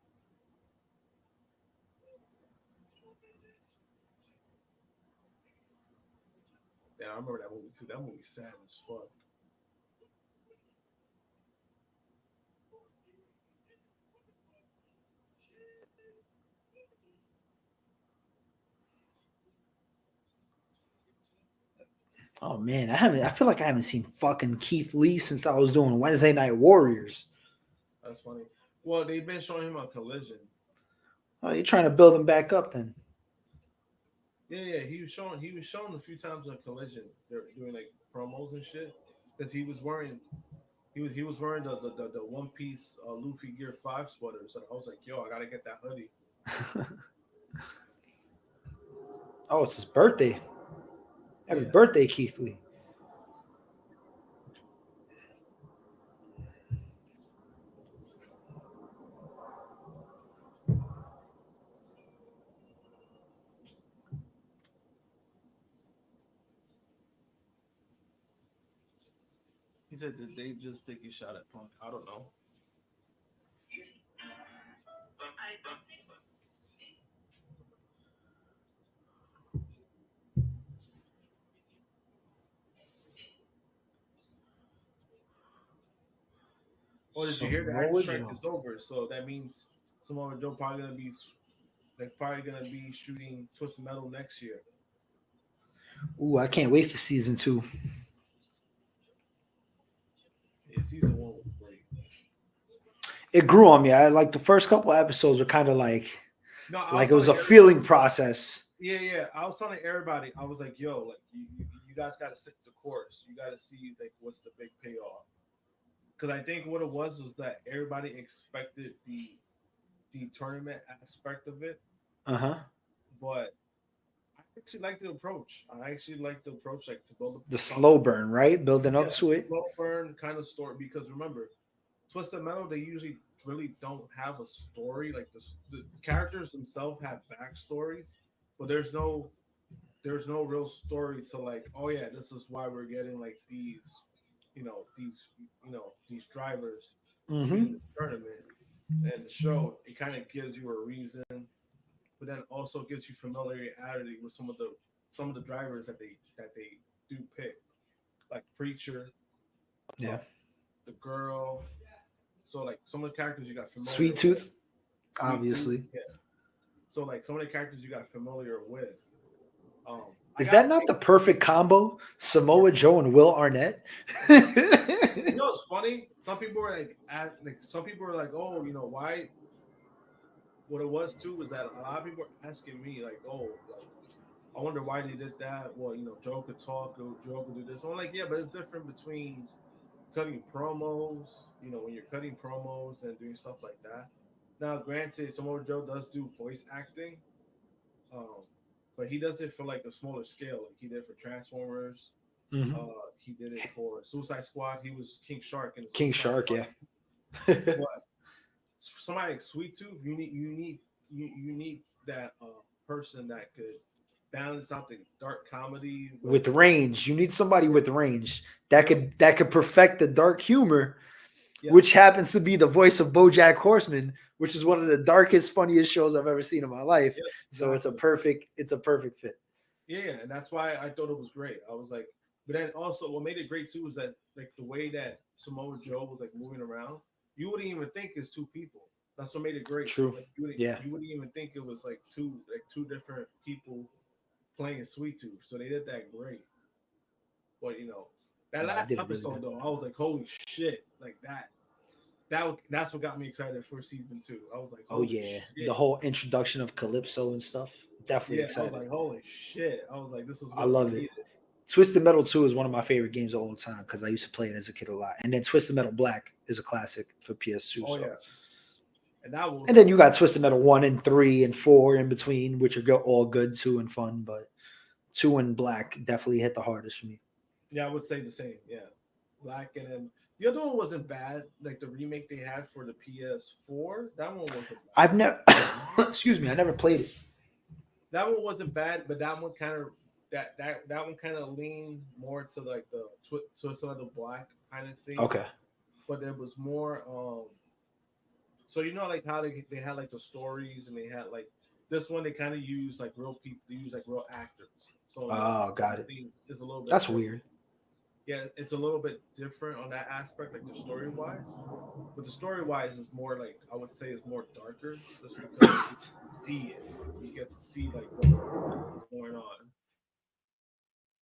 Yeah, I remember that movie too. That movie's sad as fuck. Oh man, I feel like I haven't seen fucking Keith Lee since I was doing Wednesday Night Warriors. That's funny. Well, they've been showing him on Collision. Oh, you're trying to build him back up then? Yeah. He was shown a few times on Collision. They're doing like promos and shit because he was wearing the One Piece Luffy Gear 5 sweater. So I was like, yo, I gotta get that hoodie. Oh, it's his birthday. Happy birthday, Keith Lee. He said, did they just take a shot at Punk? I don't know. Oh, did you hear the actor Samoa strike Joe. is over? So that means Samoa Joe probably gonna be shooting Twisted Metal next year. Ooh, I can't wait for season 2. Yeah, season 1 was great. It grew on me. I like the first couple episodes were kind of No, I like was it was telling a everybody. feeling process. Yeah. I was telling everybody. I was like, yo, like you guys got to stick the course. You got to see like what's the big payoff. Because I think what it was that everybody expected the tournament aspect of it, Uh-huh. but I actually like the approach. I actually like the approach, like to build up The something. slow burn, right? Building Yeah, up to it. slow burn kind of story. Because remember, Twisted Metal, they usually really don't have a story. Like the characters themselves have backstories, but there's no real story to like. Oh yeah, this is why we're getting like these drivers to be in Mm-hmm. the tournament and the show. It kind of gives you a reason, but then also gives you familiarity with some of the drivers that they do pick, like Preacher, uh, Yeah. the girl. So like some of the characters you got familiar Sweet with, Tooth, Sweet Tooth, obviously. yeah. So like some of the characters you got familiar with. I Is got that not the perfect combo? yeah. Samoa Joe and Will Arnett? You know it's funny. Some people were like, oh, why? What it was too was that a lot of people were asking me like, oh, like I wonder why they did that. Well, Joe could talk, or Joe could do this. I'm like, yeah, but it's different between cutting promos. When you're cutting promos and doing stuff like that. Now, granted, Samoa Joe does do voice acting, um, but he does it for like a smaller scale. Like he did for Transformers. Mhm. He did it for Suicide Squad. He was King Shark in the King Suicide Shark, Squad. yeah. But somebody like Sweet Tooth, you need that person that could balance out the dark comedy With range. You need somebody yeah, with range that yep, could perfect the dark humor, which yes, happens to be the voice of BoJack Horseman, which is one of the darkest, funniest shows I've ever seen in my life. yep, So it's a exactly. perfect fit. Yeah, and that's why I thought it was great. I was like, but then also what made it great too was that like the way that Samoa Joe was like moving around, you wouldn't even think it's two people. That's what made it great. True. Like you wouldn't Yeah. you wouldn't even think it was like two different people playing Sweet Tooth. So they did that great. But that No, I last did it really episode good. though, I was like, holy shit, like that's what got me excited for season 2. I was like, Oh holy yeah. The shit. whole introduction of Calypso and stuff. Definitely Yeah, I was excited. like, holy shit. I was like, this is I what we love it. needed. Twisted Metal 2 is one of my favorite games of all time because I used to play it as a kid a lot. And then Twisted Metal Black is a classic for PS2. Oh So. yeah. And that was And then you got Twisted Metal 1 and 3 and 4 in between, which are all good too and fun. But 2 and Black definitely hit the hardest for me. yeah, I would say the same. Yeah. Black and then the other one wasn't bad. Like the remake they had for the PS4, that one wasn't bad. I've never, excuse me, I never played it. That one wasn't bad, but that one kind of that one kind of leaned more to like the Twisted Metal Black kind of thing. Okay. But there was more so like how they had like the stories and they had like this one they kind of use like real people, they use like real actors. So Oh, got it. it's a little bit That's different. weird. Yeah, it's a little bit different on that aspect, like the story wise. But the story wise is more like I would say is more darker, just because you see it, you get to see like what's going on.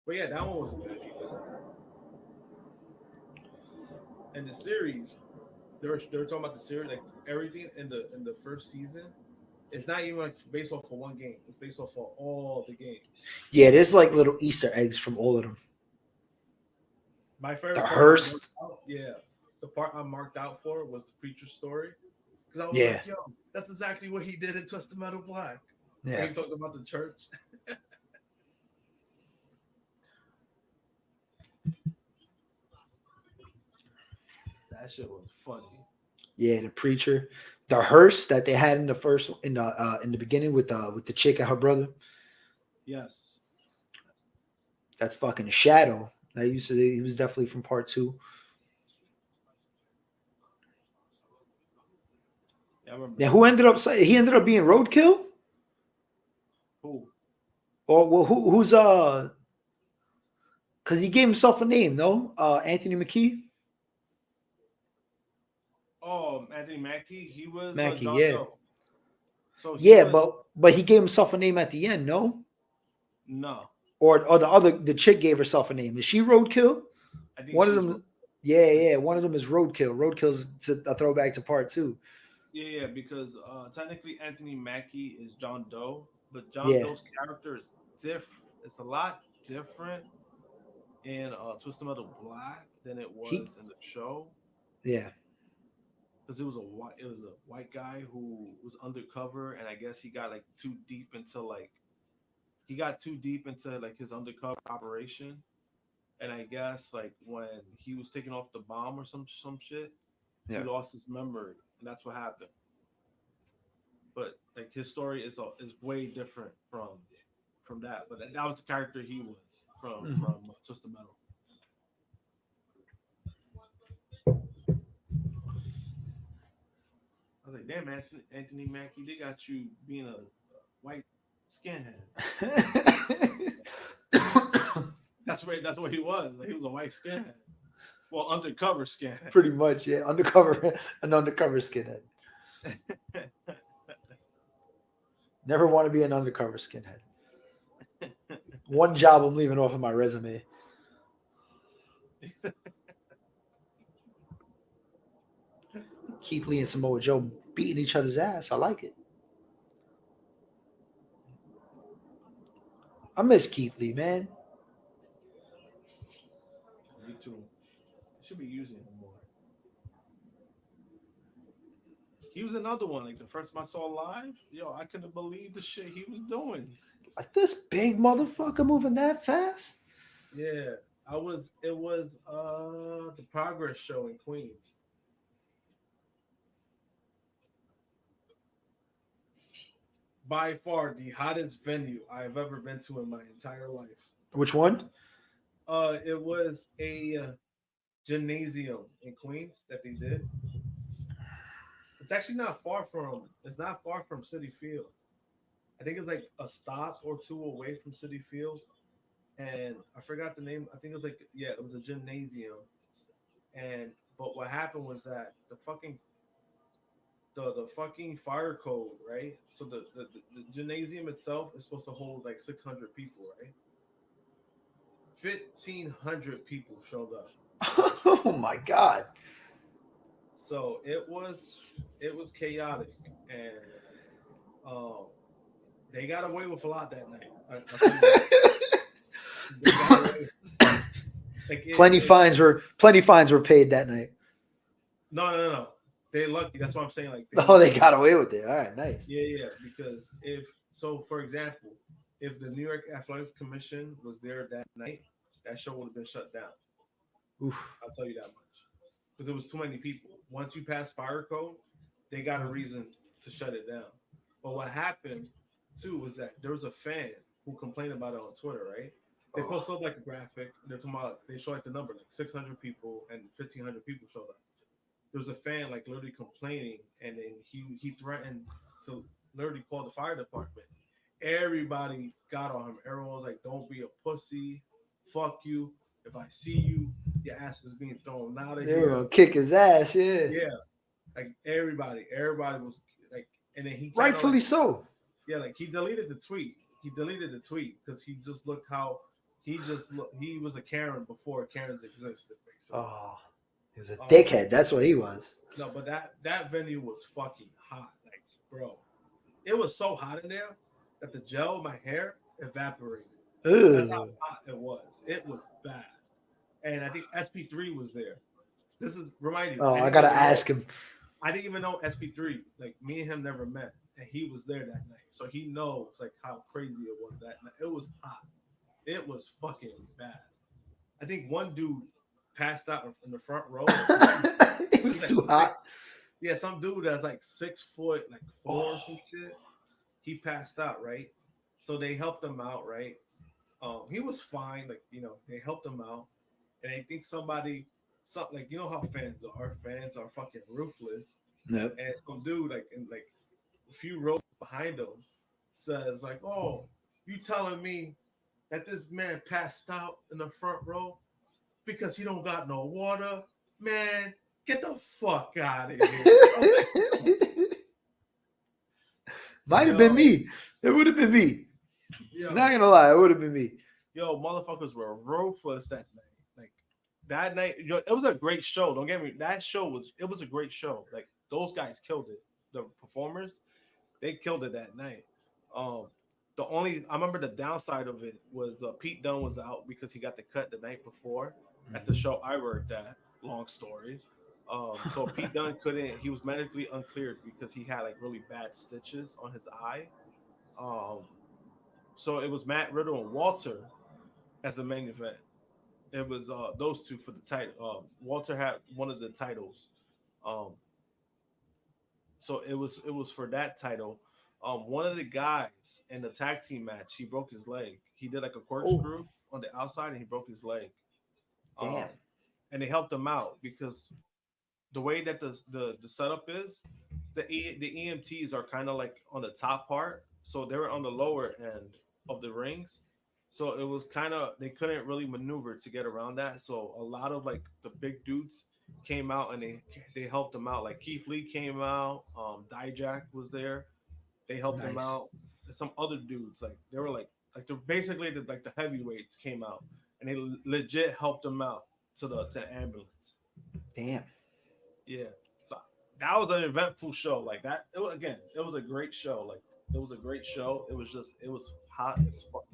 But yeah, that one wasn't bad either. And the series, they were talking about the series, like everything in the first season. It's not even like based off of one game. It's based off of all the games. Yeah, there's like little Easter eggs from all of them. My The favorite part Hearst. the part I marked out for was the preacher story because I was Yeah. like, yo, that's exactly what he did in Twisted Metal Black. When Yeah. he talked about the church. That shit was funny. Yeah, the preacher. The hearse that they had in the beginning with the chick and her brother. Yes. That's fucking Shadow. He was definitely from part 2. Yeah, I remember. Yeah, who ended up? He ended up being Roadkill, Who? or well, who's Because he gave himself a name, no? Anthony McKee. Oh, Anthony Mackie. He was Mackie, John yeah, Doe. So he yeah, was but he gave himself a name at the end, no? no. Or the chick gave herself a name. Is she Roadkill? I think One of she's. them. Yeah. One of them is Roadkill. Roadkill's a throwback to part 2. Yeah, because technically Anthony Mackie is John Doe, but John Yeah, Doe's character is different. It's a lot different in Twisted Metal Black than it he. was in the show. Yeah, Because it was a white guy who was undercover, and I guess he got like too deep into like his undercover operation, and I guess like when he was taking off the bomb or some shit, he yeah. lost his memory, and that's what happened. But like his story is way different from that. But that was the character he was from Twisted Metal. I was like, damn, Anthony Mackie, they got you being a white skinhead. That's what he was. Like, he was a white skinhead. Well, undercover skinhead. Pretty much, yeah. An undercover skinhead. Never want to be an undercover skinhead. One job I'm leaving off of my resume. Keith Lee and Samoa Joe beating each other's ass. I like it. I miss Keith Lee, man. Me too. I should be using him more. He was another one. Like the first time I saw live, yo, I couldn't believe the shit he was doing. Like this big motherfucker moving that fast. Yeah, I was. It was the Progress show in Queens. By far the hottest venue I've ever been to in my entire life. Which one? It was a gymnasium in Queens that they did. It's actually not far from. It's not far from City Field. I think it's like a stop or two away from City Field. And I forgot the name. I think it was like it was a gymnasium. And but what happened was that the fucking fire code, right? So the gymnasium itself is supposed to hold like 600 people, right? 1,500 people showed up. Oh my god. So it was chaotic, and um, they got away with a lot that night. They got away. Like plenty fines were paid that night. No. They're lucky. That's what I'm saying. Like They got away with it. All right, nice. Yeah. Because for example, if the New York Athletics Commission was there that night, that show would have been shut down. Oof. I'll tell you that much. Because it was too many people. Once you pass fire code, they got a reason to shut it down. But what happened too was that there was a fan who complained about it on Twitter, right? They posted up like a graphic. They're talking about they show like the number, like 600 people and 1,500 people showed up. There was a fan like literally complaining, and then he threatened to literally call the fire department. Everybody got on him. Everyone was like, "Don't be a pussy. Fuck you. If I see you, your ass is being thrown out of They here." were gonna kick his ass, yeah. Yeah, like everybody was like, and then he rightfully so. Yeah, like he deleted the tweet. He deleted the tweet because he just looked how he was a Karen before Karens existed, basically. Oh, he was a dickhead. That's what he was. No, but that venue was fucking hot. Like, bro, it was so hot in there that the gel in my hair evaporated. Ew. That's how hot it was. It was bad. And I think SP3 was there. This is remind you. Oh, I gotta ask him. I didn't even know SP3. Like me and him never met, and he was there that night, so he knows like how crazy it was that night. It was hot. It was fucking bad. I think one dude passed out in the front row. It was too hot. Yeah, some dude that's like 6 foot, like 4 or some shit. He passed out, right? So they helped him out, right? He was fine, like they helped him out, and I think somebody something like, you know how fans are. Fans are fucking ruthless. Yep. And some dude like in like a few rows behind him says like, "Oh, you telling me that this man passed out in the front row because he don't got no water? Man, get the fuck out of here." Might have been me. It would have been me. Not gonna lie, it would have been me. Yo, motherfuckers were ruthless that night. Like that night, yo, it was a great show. Don't get me. That show was a great show. Like those guys killed it. The performers, they killed it that night. Um, the only I remember the downside of it was Pete Dunne was out because he got the cut the night before at the show I worked at. Long story. So Pete Dunne couldn't. He was medically uncleared because he had like really bad stitches on his eye. Um, so it was Matt Riddle and Walter as the main event. It was those two for the title. Walter had one of the titles. Um, so it was for that title. One of the guys in the tag team match, he broke his leg. He did like a corkscrew on the outside, and he broke his leg. Damn. And they helped him out because the way that the setup is, the EMTs are kind of like on the top part, so they were on the lower end of the rings. So it was kind of they couldn't really maneuver to get around that. So a lot of like the big dudes came out and they helped them out. Like Keith Lee came out, Dijak was there. They helped him Nice. out. And some other dudes like they were like they're basically the heavyweights came out and they legit helped him out to the ambulance. Damn. Yeah. So that was an eventful show. Like that. It was again. It was a great show. Like it was a great show. It was hot as fuck.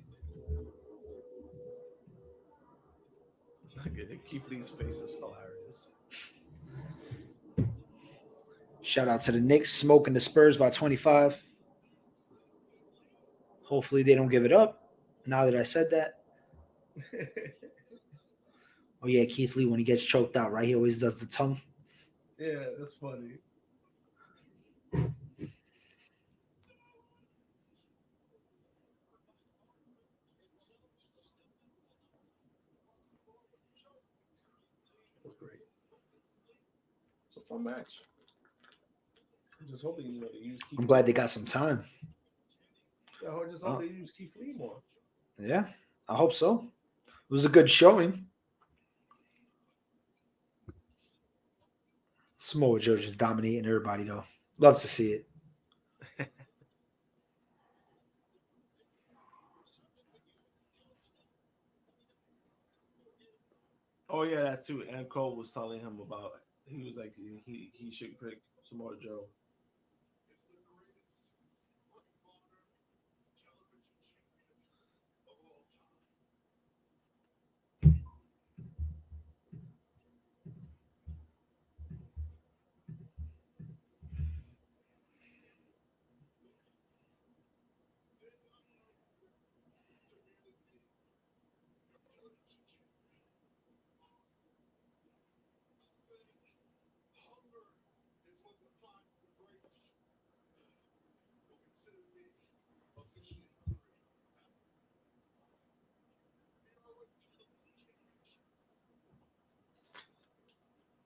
Keith Lee's face is hilarious. Shout out to the Knicks smoking the Spurs by 25. Hopefully they don't give it up. Now that I said that. Oh yeah, Keith Lee when he gets choked out, right? He always does the tongue. Yeah, that's funny. That was great. It's a fun match. I'm just hoping they use Keith. I'm glad they got some time. Yeah, I just hope they use Keith Lee more. Yeah, I hope so. It was a good showing. Samoa Joe just dominating everybody though. Loves to see it. Oh yeah, that too. And Cole was telling him about. He was like he should pick Samoa Joe.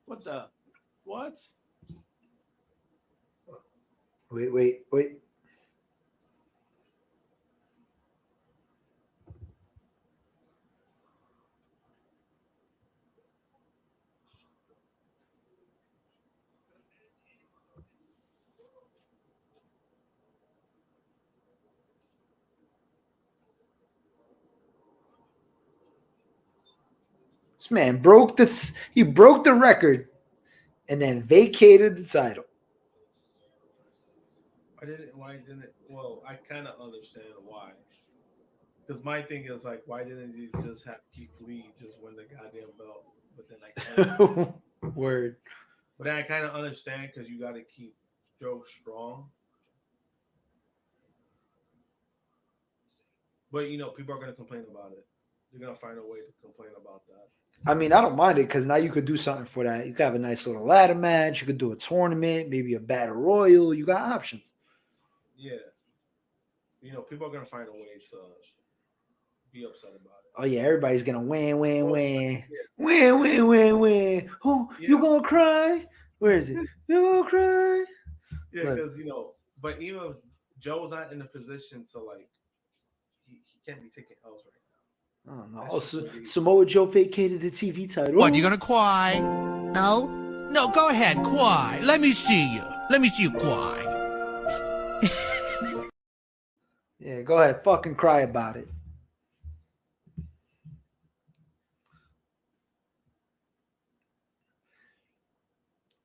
What the? What? Wait. This man broke this. He broke the record and then vacated the title. Why didn't it? Well, I kind of understand why. Because my thing is like, why didn't you just have Keith Lee just win the goddamn belt? But then Word. but then I kind of understand because you got to keep Joe strong. But you know, people are gonna complain about it. They're gonna find a way to complain about that. I mean, I don't mind it because now you could do something for that. You could have a nice little ladder match. You could do a tournament, maybe a battle royal. You got options. Yeah, you know, people are gonna find a way to be upset about it. Oh yeah, everybody's gonna win. Yeah, Oh, yeah, you gonna cry? Where is it? You gonna cry? yeah. Look, Because but even Joe's not in a position to like he can't be taking L's right I don't now. know. That's Oh, just really Samoa Joe vacated the TV title. What, you gonna cry? No? No, go ahead, cry. Let me see you. Let me see you cry. Yeah, go ahead, fucking cry about it.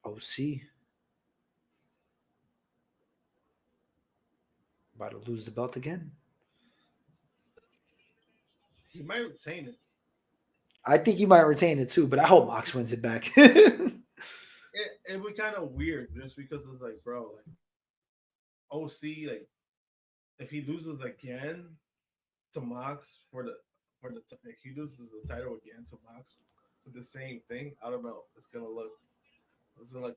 OC about to lose the belt again. he might retain it. I think he might retain it too, but I hope Mox wins it back. It would kind of weird just because it's like, bro, like OC, like if he loses again to Mox if he loses the title again to Mox for the same thing, I don't know. It's gonna look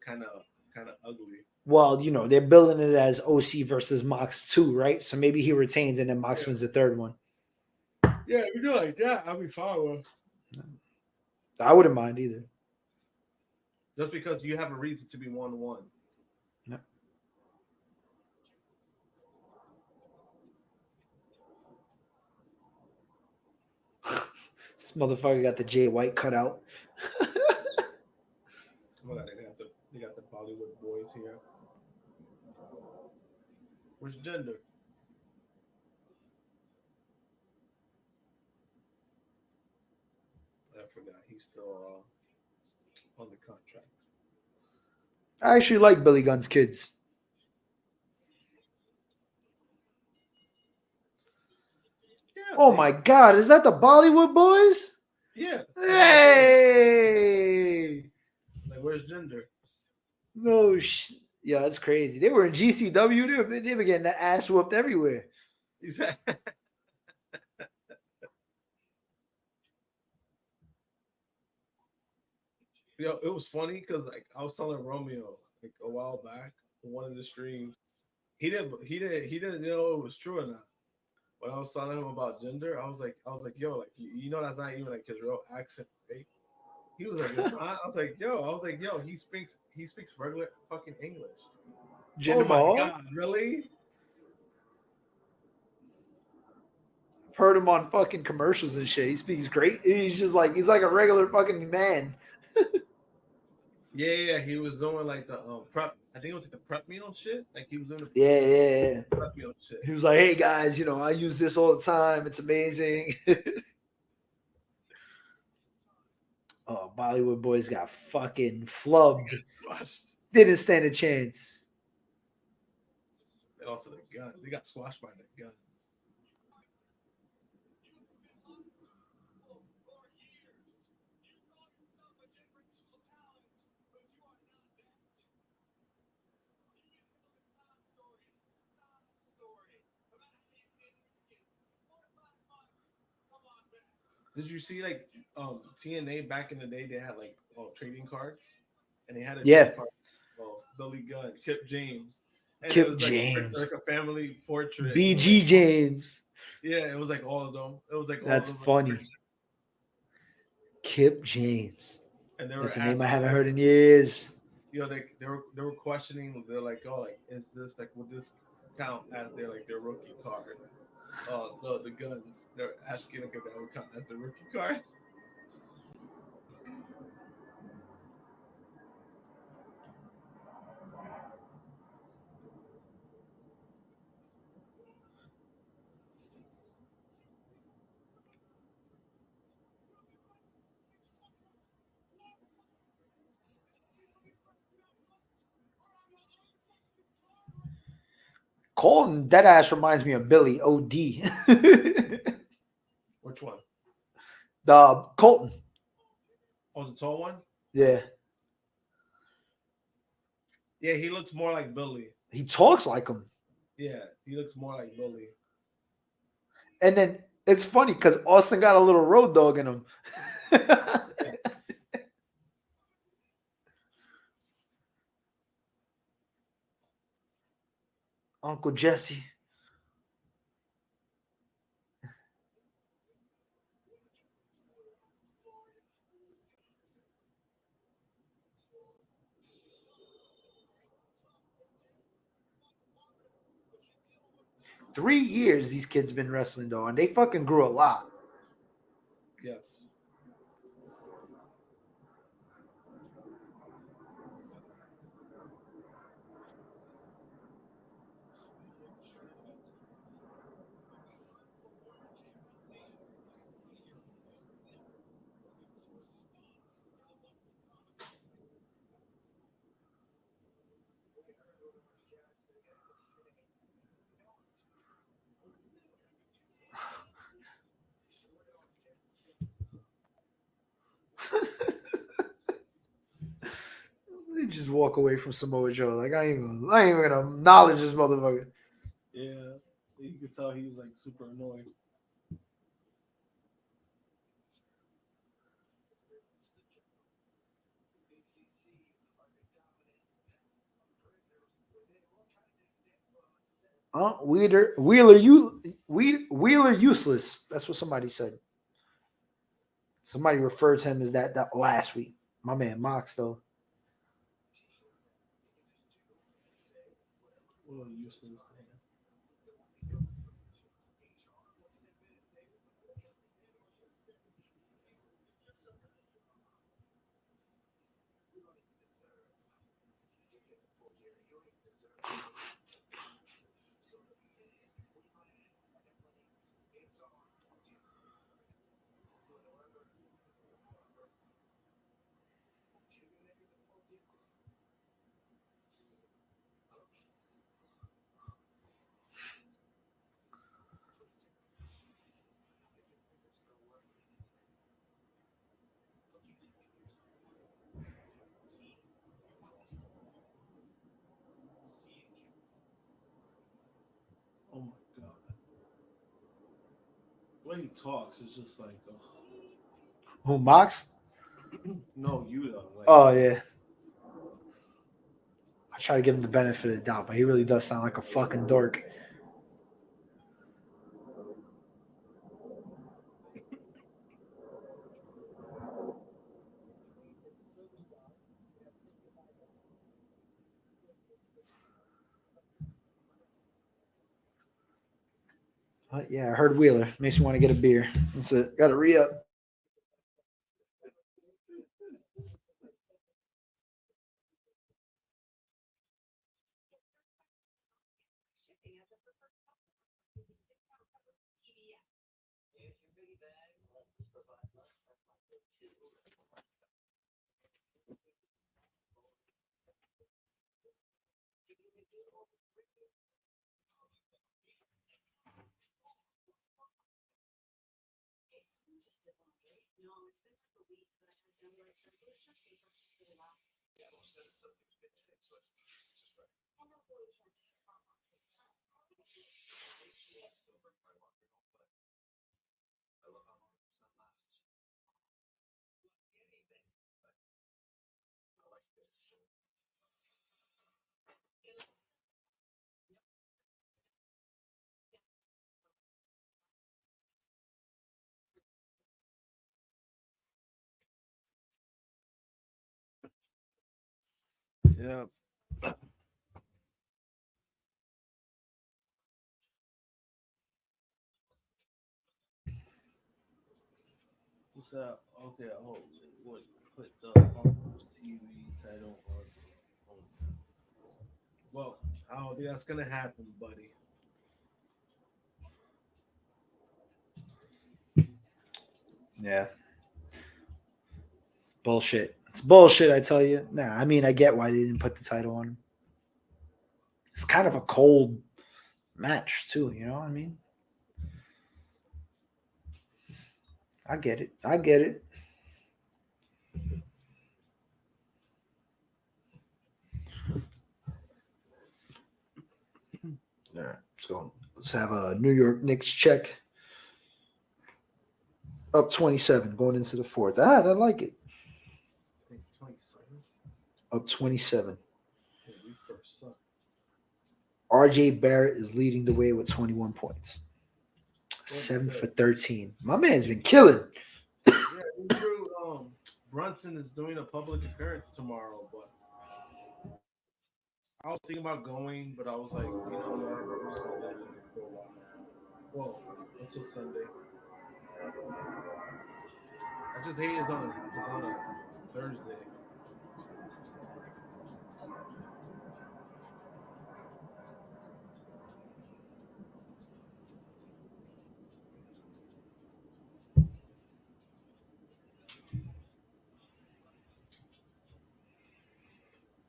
kind of ugly. Well, they're building it as OC versus Mox 2, right? So maybe he retains and then Mox Yeah. wins the third one. Yeah, if you do like that, I'll be fine with. I wouldn't mind either. Just because you have a reason to be 1-1. No. This motherfucker got the Jay White cut out. Oh, they got the Bollywood boys here. Where's Gender? I forgot. He's still on the contract. I actually like Billy Gunn's kids. Yeah. Oh my God, is that the Bollywood boys? Yeah. Hey! Like, where's Gender? No yeah, that's crazy. They were in GCW. They were getting the ass whooped everywhere. Exactly. Yo, it was funny because like I was telling Romeo like a while back on one of the streams. He didn't know it was true or not. When I was telling him about Gender, I was like, yo, like you know that's not even like his real accent, right? He was like, it's not. I was like, yo, he speaks regular fucking English. Jinder Oh my Mahal? god, really? I've heard him on fucking commercials and shit. He speaks great. He's like a regular fucking man. Yeah, he was doing like the prep. I think it was like the prep meal shit. Like he was doing the Yeah. prep meal shit. He was like, hey guys, I use this all the time. It's amazing. Oh, Bollywood boys got fucking flubbed. Didn't stand a chance. And also the gun. They got squashed by the guns. Did you see like TNA back in the day? They had like trading cards, and they had a trading card. Billy Gunn, Kip James, and Kip it was James, like a family portrait. BG like, James. Yeah, it was like all of them. It was like all that's of them funny. Kip James. And they were that's a name I haven't heard in years. They were questioning. They're like, oh, like is this like would this count as their rookie card? The guns. They're asking if that would count as the rookie card. Colton, that ass reminds me of Billy OD. Which one? The Colton. Oh, the tall one? Yeah. Yeah, he looks more like Billy. He talks like him. Yeah, he looks more like Billy. And then it's funny because Austin got a little road dog in him. Uncle Jesse. 3 years these kids been wrestling though, and they fucking grew a lot. Yes. They just walk away from Samoa Joe. Like I ain't even gonna acknowledge this motherfucker. Yeah. You could tell he was like super annoyed. Wheeler useless. That's what somebody said. Somebody referred to him as that last week. My man Mox though. What a useless man. Oh my god. The way he talks is just like, Who Mox? no, you though. Like, Oh yeah. I try to give him the benefit of the doubt, but he really does sound like a fucking dork. Yeah, I heard Wheeler. Makes me want to get a beer. That's it. Got to re-up. yeah. What's that? Okay, oh, what? Put the TV title on. Well, I don't think that's gonna happen, buddy. Yeah. Bullshit. It's bullshit, I tell you. Nah, I mean, I get why they didn't put the title on him. It's kind of a cold match, too. You know what I mean? I get it. I get it. All right. So let's have a New York Knicks check. Up 27 going into the fourth. I like it. I think 27. Up 27. Yeah, these Spurs suck. RJ Barrett is leading the way with 21 points. Yeah, 7 good. for 13. My man's been killing. Yeah, Andrew Brunson is doing a public appearance tomorrow, but I was thinking about going, but I was like, you know what? I'm just gonna leave it for a while. Well, until Sunday. I just hate it's on a Thursday.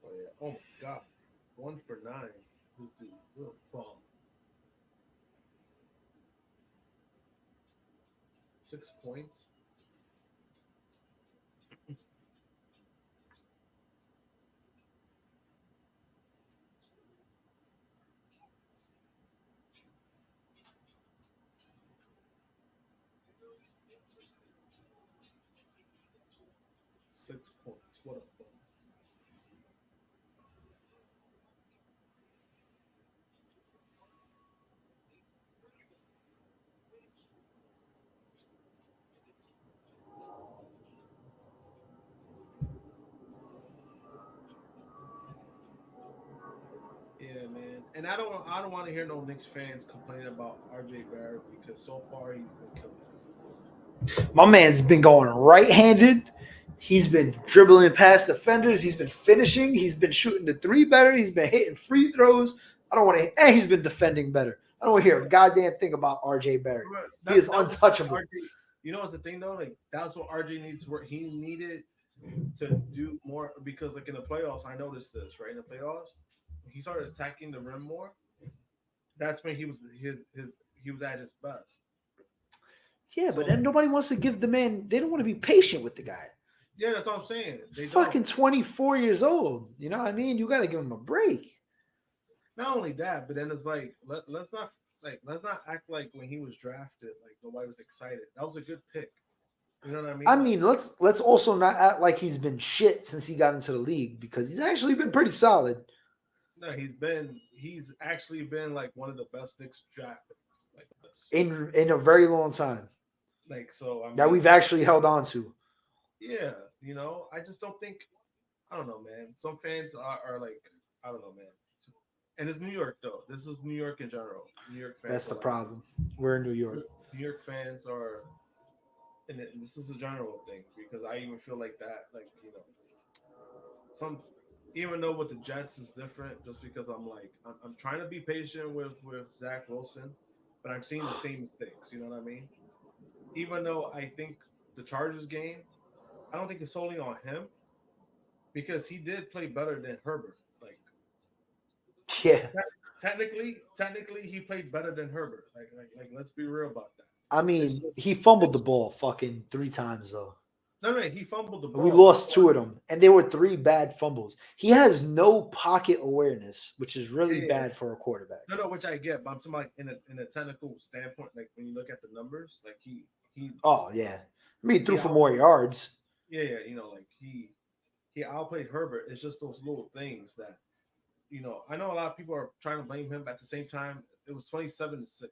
Oh yeah. Oh my god. 1 for 9. This dude, real bum. 6 points. 6 points. What a bum. Yeah, man. And I don't want to hear no Knicks fans complaining about RJ Barrett because so far he's been killing it. My man's been going right-handed. He's been dribbling past defenders. He's been finishing. He's been shooting the three better. He's been hitting free throws. I don't want to, and he's been defending better. I don't want to hear a goddamn thing about RJ Barrett. He is untouchable. You know what's the thing though? Like that's what RJ needs to work. He needed to do more because like in the playoffs, I noticed this, right? In the playoffs, he started attacking the rim more. That's when he was he was at his best. Yeah, but then nobody wants to give the man. They don't want to be patient with the guy. Yeah, that's what I'm saying. They fucking 24 years old. You know what I mean? You got to give him a break. Not only that, but then it's like let's not act like when he was drafted, like nobody was excited. That was a good pick. You know what I mean? I mean, let's also not act like he's been shit since he got into the league because he's actually been pretty solid. No, he's actually been like one of the best Knicks draft picks, like in a very long time. Like so, I mean, that we've actually held on to. Yeah, you know, I just don't think. I don't know, man. Some fans are like, I don't know, man. And it's New York though. This is New York in general. New York fans. That's the problem. We're in New York. New York fans are, and this is a general thing because I even feel like that. Like you know, even though with the Jets is different, just because I'm trying to be patient with Zach Wilson, but I'm seeing the same mistakes. You know what I mean? Even though I think the Chargers game, I don't think it's solely on him because he did play better than Herbert. Like, yeah, technically, he played better than Herbert. Like, let's be real about that. I mean, he fumbled the ball fucking 3 times though. No, he fumbled the ball. We lost 2 of them, and they were 3 bad fumbles. He has no pocket awareness, which is really bad for a quarterback. No, which I get, but I'm talking like in a technical standpoint, like when you look at the numbers, like he. Oh yeah, I mean, he threw for more yards. Yeah, you know, like he outplayed Herbert. It's just those little things that, you know, I know a lot of people are trying to blame him, but at the same time, it was 27-6.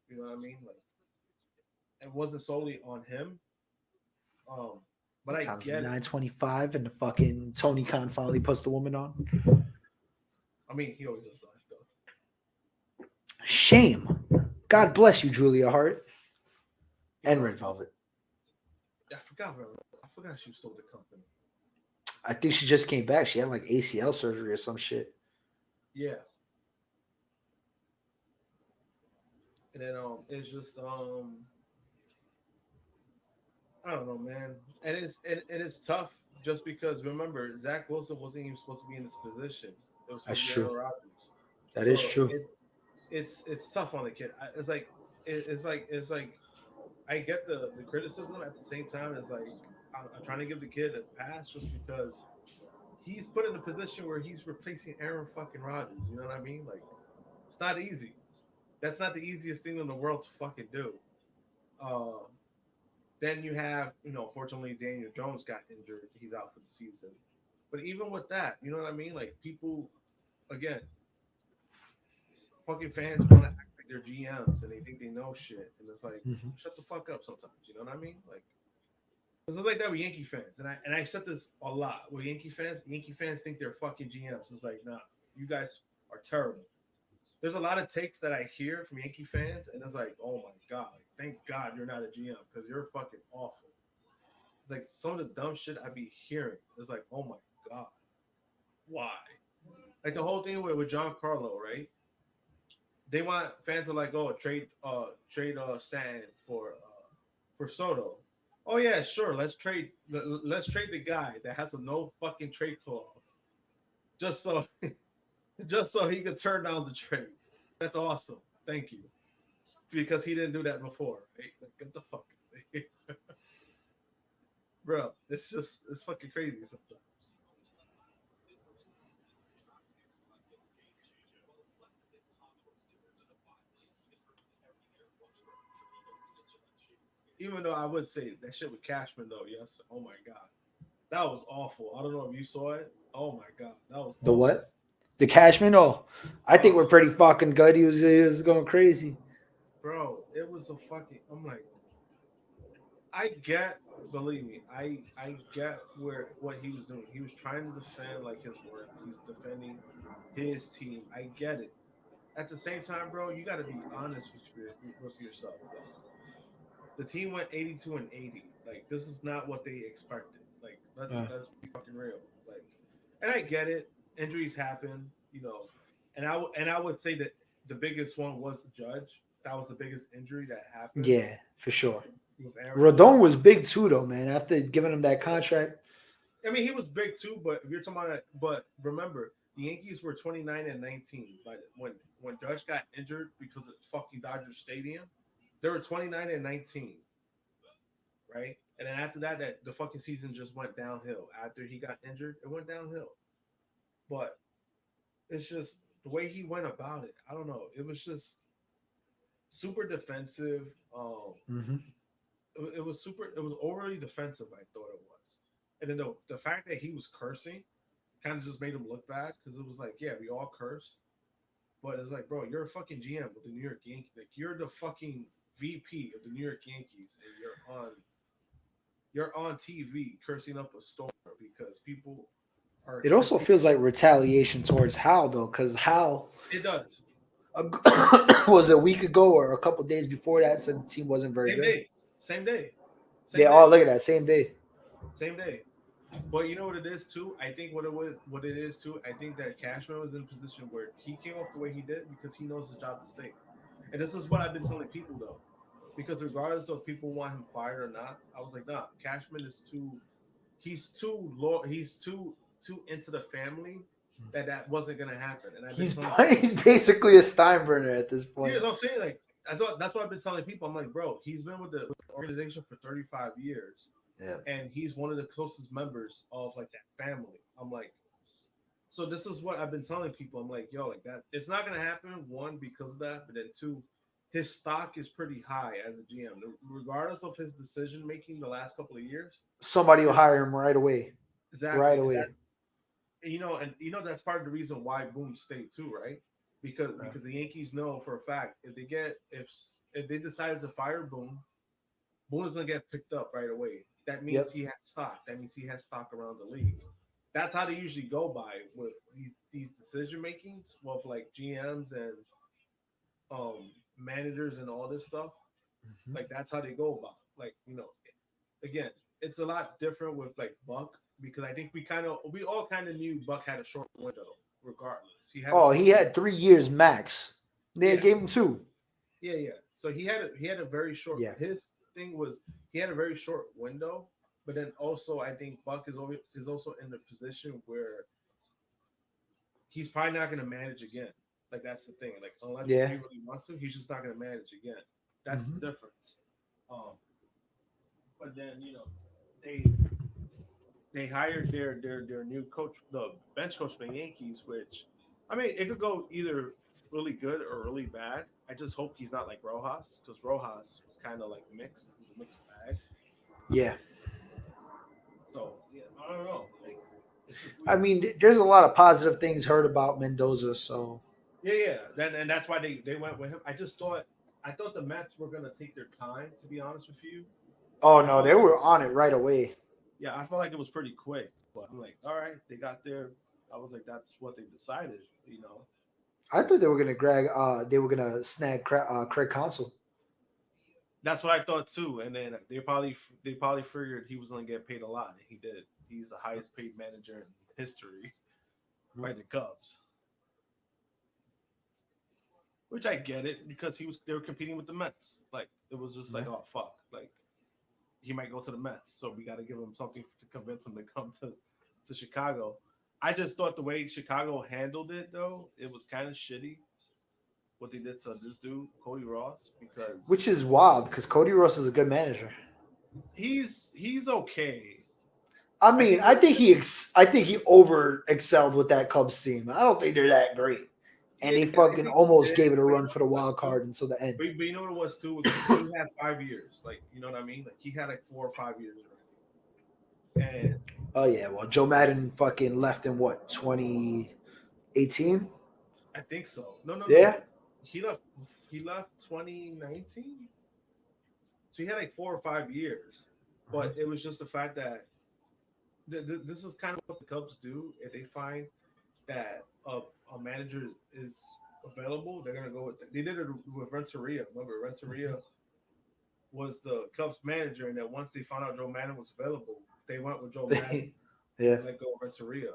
You know what I mean? Like, it wasn't solely on him. But I get 9:25, and the fucking Tony Khan finally puts the woman on. I mean, he always does that though. Shame. God bless you, Julia Hart and Red Velvet. I forgot she stole the company. I think she just came back. She had like ACL surgery or some shit. Yeah. And then it's just I don't know, man. And it's tough just because remember Zach Wilson wasn't even supposed to be in this position. It was That's true. Rodgers. That is true. It's tough on the kid. It's like I get the criticism at the same time. It's like I'm trying to give the kid a pass just because he's put in a position where he's replacing Aaron fucking Rodgers. You know what I mean? Like it's not easy. That's not the easiest thing in the world to fucking do. Then you have, you know, fortunately Daniel Jones got injured. He's out for the season. But even with that, you know what I mean? Like people, again, fucking fans want to act like they're GMs and they think they know shit. And it's like, shut the fuck up sometimes. You know what I mean? Like, it's like that with Yankee fans. And I said this a lot with Yankee fans. Yankee fans think they're fucking GMs. It's like, nah, you guys are terrible. there's a lot of takes that I hear from Yankee fans, and it's like, oh my god, like, thank God you're not a GM because you're fucking awful. Like some of the dumb shit I be hearing, it's like, oh my god, why? Like the whole thing with John Carlo, right? They want fans to like, oh, trade Stan for Soto. Oh yeah, sure. Let's trade the guy that has a no fucking trade clause, just so just so he could turn down the trade. That's awesome. Thank you, because he didn't do that before. Right? Like, get the fuck, bro. It's fucking crazy sometimes. Even though I would say that shit with Cashman though, yes. Oh my god, that was awful. I don't know if you saw it. Oh my god, that was The awful. what? The Cashman? Oh, I think Oh, we're pretty fucking good. He was going crazy. bro, it was a fucking. I'm like, I get, believe me, I get where what he was doing. He was trying to defend like his work. He's defending his team. I get it. At the same time, bro, you got to be honest with yourself. Like the team went 82 and 80. Like this is not what they expected. Like let's be fucking real. Like, and I get it. Injuries happen, you know. And I would say that the biggest one was the Judge. That was the biggest injury that happened Yeah, for sure. with Aaron Judge. Rodon was big too, though, man. After giving him that contract, I mean, he was big too, but if you're talking about it, but remember, the Yankees were 29 and 19. But when Judge got injured because of fucking Dodger Stadium, they were 29 and 19, right? And then after that, the fucking season just went downhill. After he got injured, it went downhill. But it's just the way he went about it. I don't know. It was just super defensive. mm-hmm. It was super. It was overly defensive. I thought it was, and then the fact that he was cursing kind of just made him look bad because it was like, yeah, we all curse, but it's like, bro, you're a fucking GM with the New York Yankees. Like you're the fucking VP of the New York Yankees, and you're on TV cursing up a store because people are It also confused. feels like retaliation towards Hal, though, because Hal It does. was a week ago or a couple days before that said the team wasn't very Same good. day. Same day. They Same all day. look at that same day. Same day. But you know what it is too? I think what it is too, I think that Cashman was in a position where he came off the way he did because he knows his job is safe. And this is what I've been telling people though. Because regardless of people want him fired or not, I was like, nah, Cashman is he's too into the family that wasn't gonna happen. And I've been He's telling he's basically a Steinbrenner at this point. yeah, I'm saying like that's what I've been telling people. I'm like, bro, he's been with the organization for 35 years. Yeah. And he's one of the closest members of like that family. I'm like, so this is what I've been telling people. I'm like, yo, like that, it's not gonna happen. One, because of that, but then two, his stock is pretty high as a GM, regardless of his decision making the last couple of years. Somebody will hire him right away. Exactly, Right and away. that, and that's part of the reason why Boone stayed too, right? Because the Yankees know for a fact if they decided to fire Boone, Boone is gonna get picked up right away. That means Yep. he has stock. That means he has stock around the league. That's how they usually go by with these decision makings with like GMs and managers and all this stuff. Mhm. Like that's how they go about. Like again, it's a lot different with like Buck because I think we all kind of knew Buck had a short window. Regardless, he had a Oh, short he had 3 years max. They yeah. gave him 2. Yeah. So he had a very short. Yeah. His thing was he had a very short window, but then also I think Buck is also in the position where he's probably not going to manage again. Like that's the thing. Like unless Yeah. he really wants to, he's just not going to manage again. That's Mhm. the difference. But then they hired their new coach, the bench coach for the Yankees, which I mean it could go either really good or really bad. I just hope he's not like Rojas because Rojas was kind of like mixed. He's a mixed bag. Yeah. So yeah, I don't know. Like, it's just I weird. mean, there's a lot of positive things heard about Mendoza, so Yeah. Then and that's why they went with him. I thought the Mets were gonna take their time. To be honest with you, oh I no, felt they like were on it right away. yeah, I felt like it was pretty quick. But I'm like, all right, they got there. I was like, that's what they decided. I thought they were gonna snag Craig Consul. That's what I thought too. And then they probably figured he was going to get paid a lot, and he did. He's the highest paid manager in history by the Cubs, which I get it because they were competing with the Mets. Like it was just like, oh fuck, like he might go to the Mets, so we got to give him something to convince him to come to Chicago. I just thought the way Chicago handled it, though, it was kind of shitty what they did to this dude, Cody Ross, because Which is wild because Cody Ross is a good manager. he's okay. I mean, I think he over excelled with that Cubs team. I don't think they're that great, and he fucking almost gave it a run for the wild card until the end. But you know what it was too? He had 5 years, like you know what I mean. Like he had like 4 or 5 years already. And oh yeah, well Joe Madden fucking left in what 2018. I think so. No. Yeah. He left 2019. So he had like 4 or 5 years, but it was just the fact that this is kind of what the Cubs do. If they find that a manager is available, they're gonna go with it. They did it with Renteria. Remember, Renteria was the Cubs manager, and then once they found out Joe Madden was available, they went with Joe Madden. And let go of Renteria.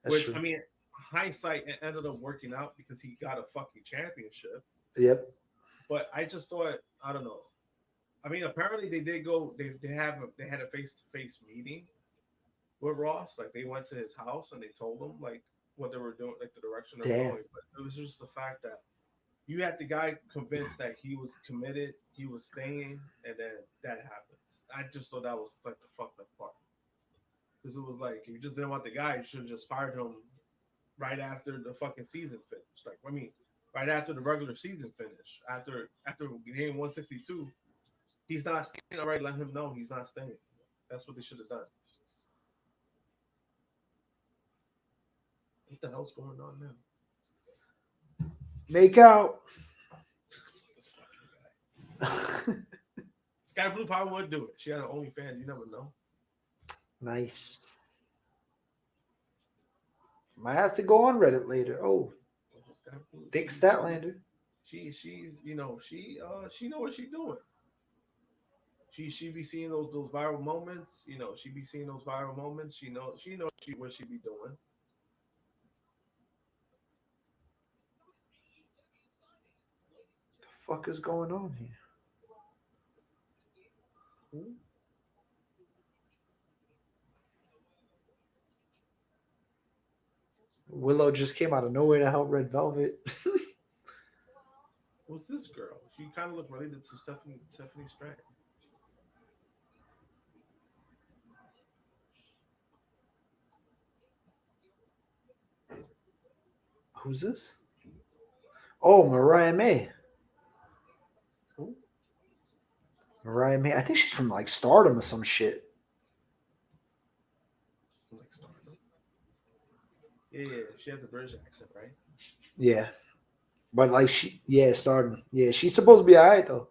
Which true. I mean, hindsight, it ended up working out because he got a fucking championship. Yep. But I just thought, I don't know. I mean, apparently they did go. They had a face-to-face meeting with Ross. Like they went to his house and they told him like what they were doing, like the direction they're going. But it was just the fact that you had the guy convinced that he was committed, he was staying, and then that happens. I just thought that was like the fucked up part. Because it was like, if you just didn't want the guy, you should have just fired him right after the fucking season finished. Like, I mean, right after the regular season finished. After game 162, he's not staying. All right, let him know he's not staying. That's what they should have done. What the hell's going on now? Make out. This fucking guy. Sky Blue probably would do it. She had an OnlyFans. You never know. Nice. Might have to go on Reddit later. Oh, Dick Statlander. She's you know she know what she's doing. She be seeing those viral moments. You know she be seeing those viral moments. She knows what she be doing. The fuck is going on here? Willow just came out of nowhere to help Red Velvet. Who's this girl? She kind of looked related to Stephanie Strand. Who's this? Oh, Mariah May. Who? Mariah May. I think she's from like Stardom or some shit. Like Stardom. Yeah. She has a British accent, right? Yeah. But like Stardom. Yeah, she's supposed to be alright though.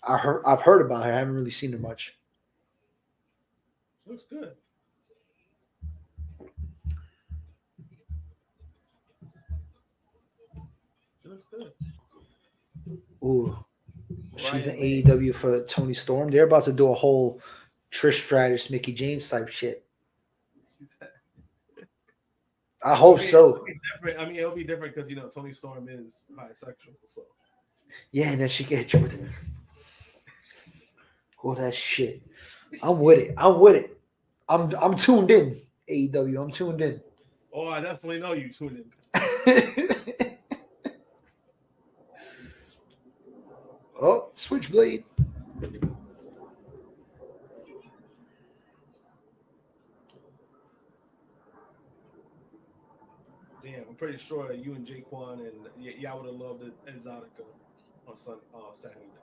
I've heard about her. I haven't really seen her much. She looks good. She looks good. Ooh. She's in AEW for Tony Storm. They're about to do a whole Trish Stratus, Mickey James type shit. I hope so. It'll be different because you know Tony Storm is bisexual, so. Yeah, and then she can hit you with it. Oh, that shit. I'm with it. I'm tuned in. AEW. I'm tuned in. Oh, I definitely know you tuned in. Oh, Switchblade. Damn, I'm pretty sure that you and Jaquan and y'all would have loved it Exotica on Saturday night.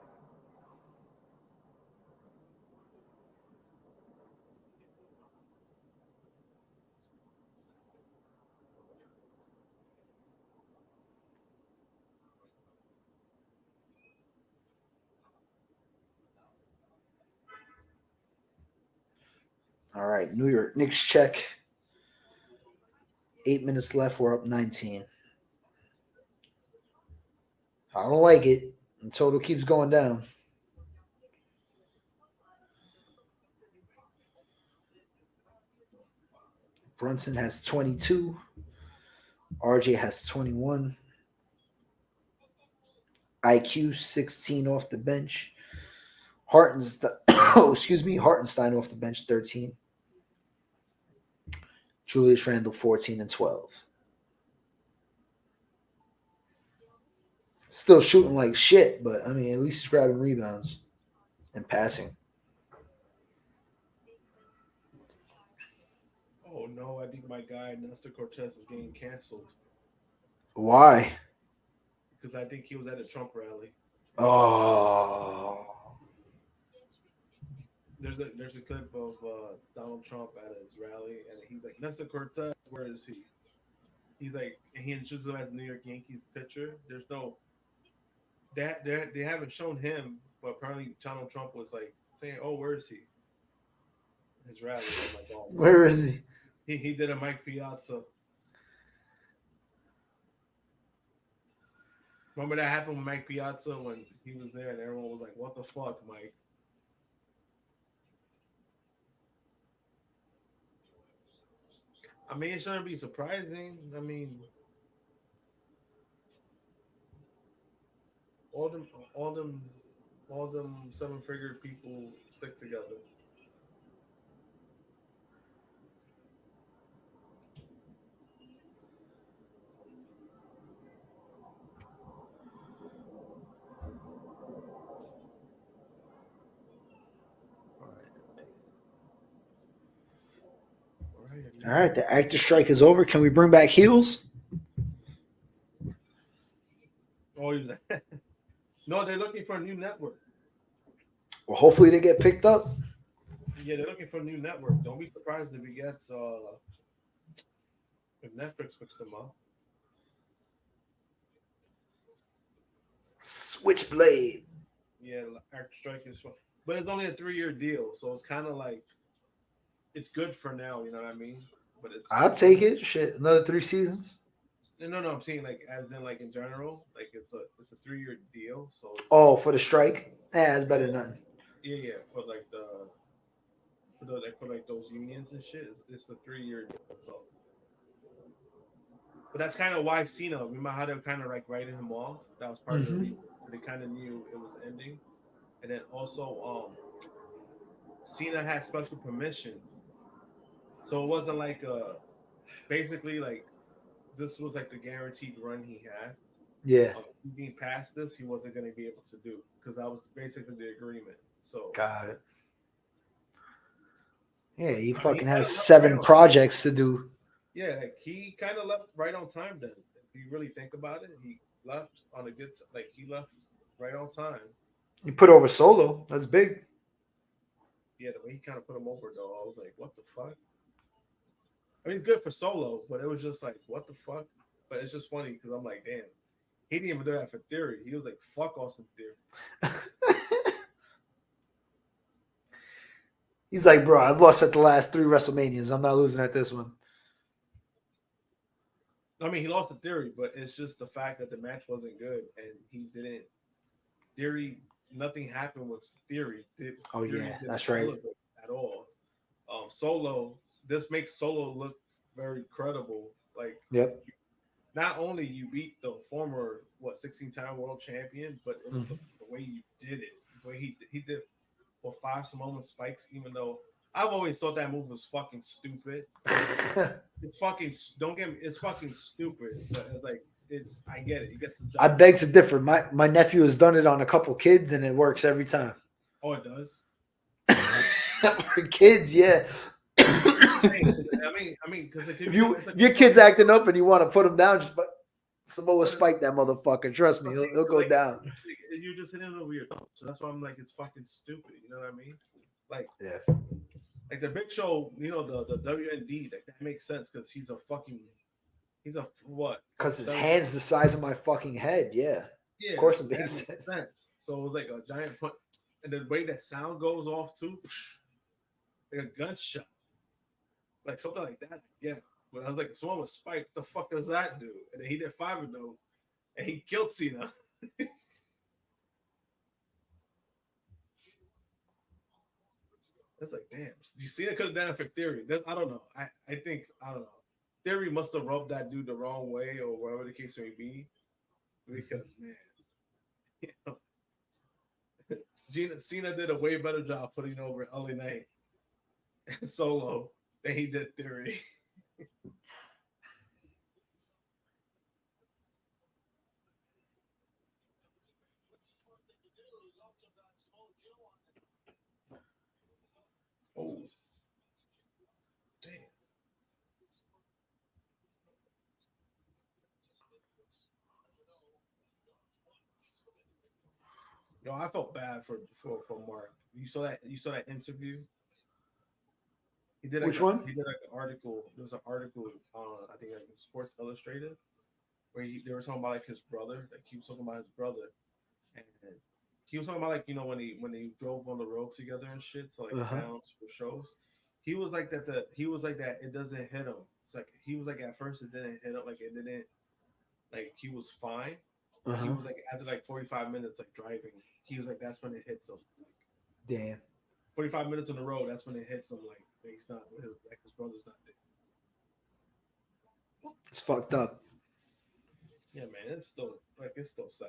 All right, New York Knicks check. 8 minutes left. We're up 19. I don't like it. The total keeps going down. Brunson has 22. RJ has 21. IQ 16 off the bench. Hartenstein off the bench 13. Julius Randle 14 and 12. Still shooting like shit, but I mean, at least he's grabbing rebounds and passing. Oh no, I think my guy Nestor Cortez is getting canceled Why? because I think he was at a Trump rally. Oh. There's a clip of Donald Trump at his rally, and he's like, Nestor Cortez, where is he? He's like, and he introduces him as New York Yankees pitcher. There's no they haven't shown him, but apparently Donald Trump was like saying, "Oh, where is he?" His rally. I'm like, oh, Where is he? He did a Mike Piazza. Remember that happened with Mike Piazza when he was there, and everyone was like, "What the fuck, Mike?" I mean, it shouldn't be surprising. I mean, all them 7-figure people stick together. All right, the actor strike is over. Can we bring back heels? Oh, no, they're looking for a new network. Well, hopefully they get picked up. Yeah, they're looking for a new network. Don't be surprised if he gets if Netflix picks them up. Switchblade. Yeah, actor strike is fun, but it's only a 3-year deal, so it's kind of like it's good for now. You know what I mean? But I'll take it. Shit, another 3 seasons. No, I'm saying like as in like in general, like it's a 3-year deal. So For the strike, it's better than nothing. Yeah, for like those unions and shit, it's a 3-year deal. So, but that's kind of why Cena. Remember how they were kind of like writing him off? That was part of the reason. They kind of knew it was ending, and then also Cena had special permission, so it wasn't like basically like this was like the guaranteed run he had. Yeah. Being past this, he wasn't going to be able to do because that was basically the agreement. So got it. Yeah, he fucking has 7 projects to do. Yeah, like he kind of left right on time. Then, if you really think about it, he left on a good. Like he left right on time. You put over Solo. That's big. Yeah, the way he kind of put him over, though, I was like, "What the fuck?" I mean, good for Solo, but it was just like, "What the fuck?" But it's just funny because I'm like, "Damn." He didn't even do that for Theory. He was like, "Fuck Austin Theory." He's like, bro, I've lost at the last 3 WrestleManias. I'm not losing at this one. I mean, he lost the Theory, but it's just the fact that the match wasn't good and he didn't. Theory, nothing happened with Theory. Theory that's right. At all. Solo, this makes Solo look very credible. Like, yep. Not only you beat the former 16-time world champion, but it was the way you did it. The way he did 5 Samoan spikes, even though I've always thought that move was fucking stupid. It's fucking it's fucking stupid. But it's like I get it. He gets the job. I beg to differ. My nephew has done it on a couple kids and it works every time. Oh, it does. For kids, yeah. I mean, because if your kid's acting up and you want to put him down, just Samoa spike that motherfucker. Trust me, he'll go down. You're just hitting over your thumb, so that's why I'm like, it's fucking stupid. You know what I mean? Like, yeah, like the Big Show. You know, the WND. Like that makes sense because he's a what? Because his hand's the size of my fucking head. Yeah, of course it makes sense. So it was like a giant punch, and the way that sound goes off too, like a gunshot. Like something like that, yeah. But I was like, someone was spiked. What the fuck does that do? And then he did 5 of those, and he killed Cena. It's like, damn, you see, it could have done it for Theory. I don't know. I think I don't know. Theory must have rubbed that dude the wrong way, or whatever the case may be. Because man, you know, Cena did a way better job putting over LA Knight and Solo than he did Theory. Oh, damn. Yo, I felt bad for Mark. You saw that interview. He did like Which one? He did like an article. There was an article on I think like Sports Illustrated where they were talking about like his brother. Like he was talking about his brother, and he was talking about like when they drove on the road together and shit to like towns for shows. He was like that. He was like that. It doesn't hit him. It's like he was like at first it didn't hit him. Like it didn't. Like he was fine. He was like after like 45 minutes like driving. He was like that's when it hits him. Like, damn. 45 minutes on the road. That's when it hits him. Like he's not. Like his brother's not there. It's fucked up. Yeah, man. It's still sad.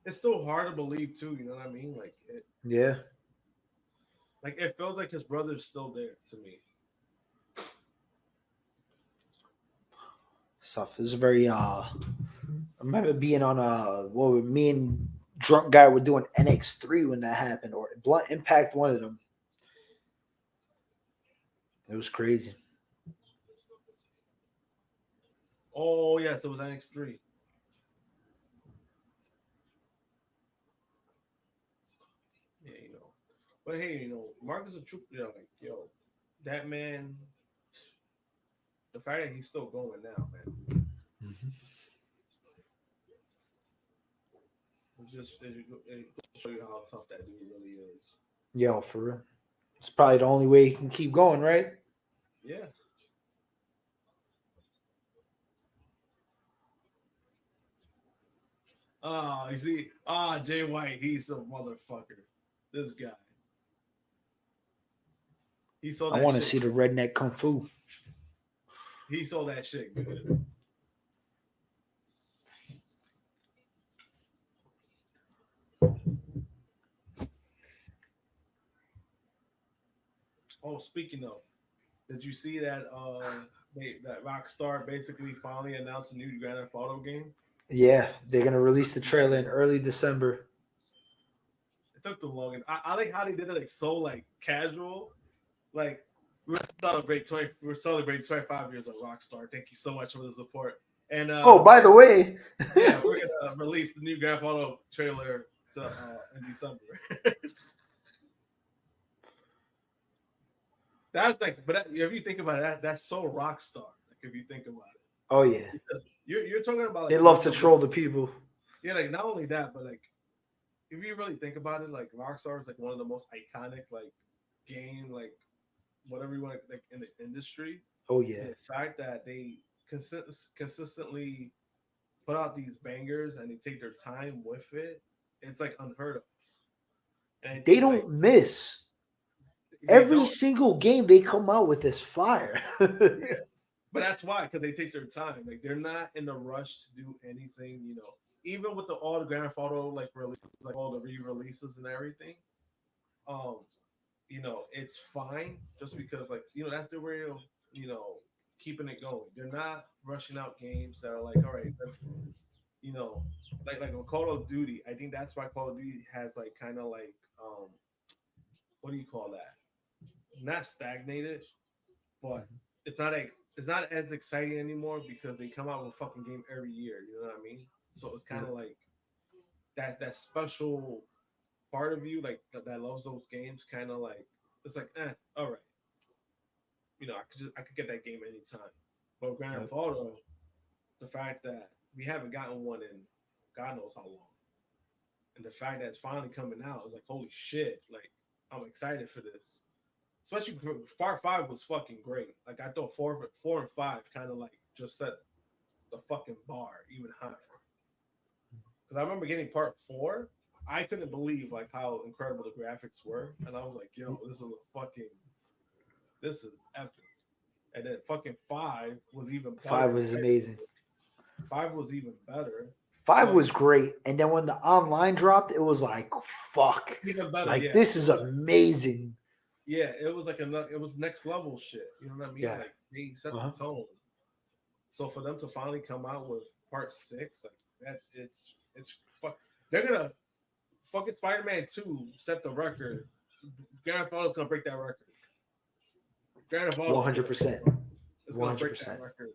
It's still hard to believe too. You know what I mean? Like Yeah. Like it feels like his brother's still there to me. Stuff is very I remember being on me and drunk guy were doing NX3 when that happened, or Blunt Impact, one of them. It was crazy. Oh yes, it was NX3. Yeah, you know. But hey, you know, Mark is a true. You know, like that man. The fact that he's still going now, man. It show you how tough that dude really is. Yo, for real. It's probably the only way he can keep going, right? Yeah. Oh, you see, Jay White, he's a motherfucker. This guy. He saw that I want to shit. see the redneck kung fu. He saw that shit good. Oh, speaking of, did you see that that Rockstar basically finally announced a new Grand Theft Auto game? Yeah, they're gonna release the trailer in early December. It took too long, and I like how they did it like so like casual. Like we're celebrating 25 years of Rockstar. Thank you so much for the support. And oh, by the way, yeah, we're gonna release the new Grand Theft Auto trailer in December. That's like, but if you think about it, that's so Rockstar. Like if you think about it. Oh yeah, because you're talking about. Like, they love to troll the people. Yeah, like not only that, but like if you really think about it, like Rockstar is like one of the most iconic like game like whatever you want like in the industry. Oh yeah, and the fact that they consistently put out these bangers and they take their time with it, it's like unheard of. And they don't miss. Every single game they come out with is fire. Yeah. But that's why, because they take their time. Like they're not in a rush to do anything, you know. Even with all the Grand Theft Auto like releases, like all the re-releases and everything, you know, it's fine just because like, you know, that's the real, you know, keeping it going. They're not rushing out games that are like, all right, let's, you know, like on Call of Duty. I think that's why Call of Duty has like kind of like what do you call that? Not stagnated, but it's not as exciting anymore because they come out with a fucking game every year. You know what I mean? So it's kind of like that special part of you like that loves those games. Kind of like it's like, all right, you know, I could get that game anytime. But Grand Theft Auto, the fact that we haven't gotten one in God knows how long, and the fact that it's finally coming out is like, holy shit! Like I'm excited for this. Especially for part 5 was fucking great. Like I thought 4 and 5 kind of like just set the fucking bar even higher. Because I remember getting part 4. I couldn't believe like how incredible the graphics were, and I was like, "Yo, this is epic." And then fucking 5 was even better. 5 was amazing. 5 was even better. 5 was great, and then when the online dropped, it was like, "Fuck!" Even better. Like yeah. this is amazing. Yeah, it was like it was next level shit. You know what I mean? Yeah. Like they set the tone. So for them to finally come out with part 6, like that, it's fuck. They're gonna fucking Spider-Man 2 set the record. Grand Theft Auto's gonna break that record. Grand Theft Auto 100%. It's gonna break that record.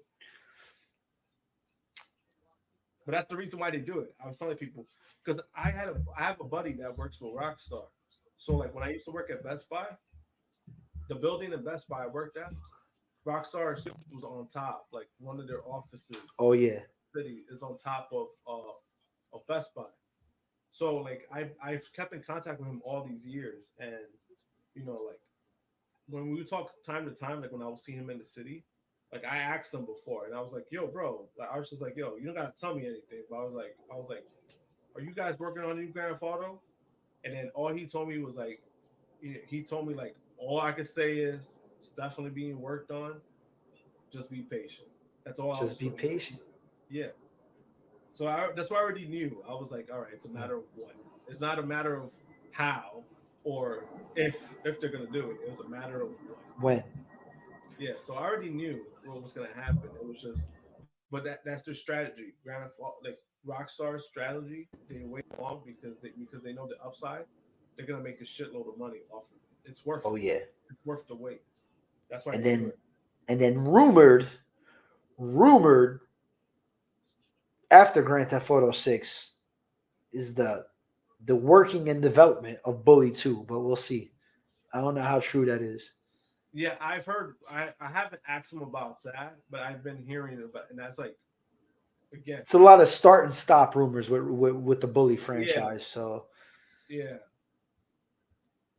But that's the reason why they do it. I was telling people because I have a buddy that works for Rockstar. So like when I used to work at Best Buy, the building in Best Buy I worked at, Rockstar was on top. Like one of their offices. Oh yeah. City is on top of Best Buy. So like I've kept in contact with him all these years, and you know like when we would talk time to time, like when I would see him in the city, like I asked him before, and I was like, "Yo, bro," like, I was just like, "Yo, you don't gotta tell me anything." But I was like, "Are you guys working on a new Grand Theft Auto?" And then all he told me was like, he told me like, all I could say is it's definitely being worked on. Just be patient. That's all. Just be patient. Yeah. So that's why I already knew. I was like, all right, it's a matter of what. It's not a matter of how or if they're gonna do it. It was a matter of when. Yeah. So I already knew what was gonna happen. It was just, but that's their strategy. Like Rockstar's strategy, they wait long because they know the upside. They're gonna make a shitload of money off of it. It's worth. Oh yeah. It's worth the wait. That's why. And then rumored after Grand Theft Auto 6 is the working and development of Bully 2, but we'll see. I don't know how true that is. Yeah, I've heard. I haven't asked him about that, but I've been hearing about, and that's like, again, it's a lot of start and stop rumors with the Bully franchise. Yeah. So yeah.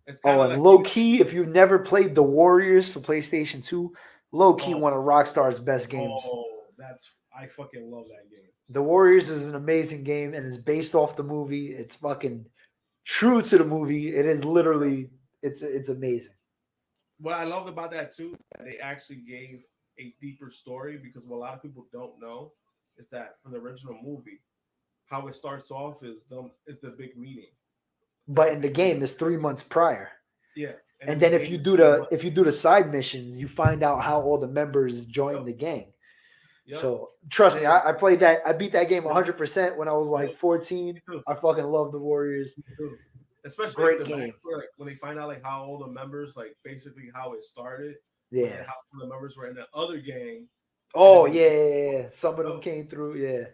And low key, if you've never played The Warriors for PlayStation 2, low key one of Rockstar's best games. Oh, I fucking love that game. The Warriors is an amazing game, and it's based off the movie. It's fucking true to the movie. It is literally, it's amazing. What I loved about that too, they actually gave a deeper story, because what a lot of people don't know is that from the original movie, how it starts off is the big meeting. But in the game, it's 3 months prior. Yeah. And then if you do the side missions, you find out how all the members joined the gang. Yep. So trust me, I played that. I beat that game 100% when I was like 14. I fucking love the Warriors. Especially great game. When they find out like how all the members, like basically how it started. Yeah. How some of the members were in the other gang. Oh yeah. Some of them came through. Yeah.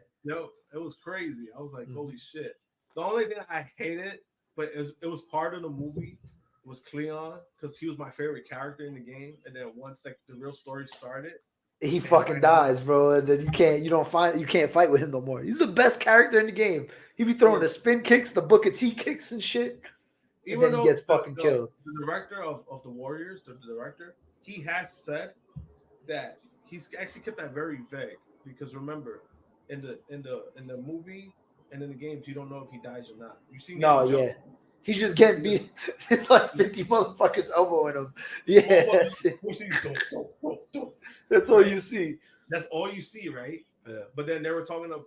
It was crazy. I was like, holy shit. The only thing I hated, but it was part of the movie, was Cleon, because he was my favorite character in the game. And then once like the real story started, he fucking dies, bro. And then you can't fight with him no more. He's the best character in the game. He be throwing the spin kicks, the Booker T kicks and shit. Even and then he gets fucking killed. The director of the Warriors, the director, he has said that he's actually kept that very vague, because remember, in the movie and in the games, you don't know if he dies or not. You see? No, yeah. He's just getting beat. It's like 50 motherfuckers elbowing him. Yeah, that's it. That's all you see. That's all you see, right? Yeah. But then they were talking about,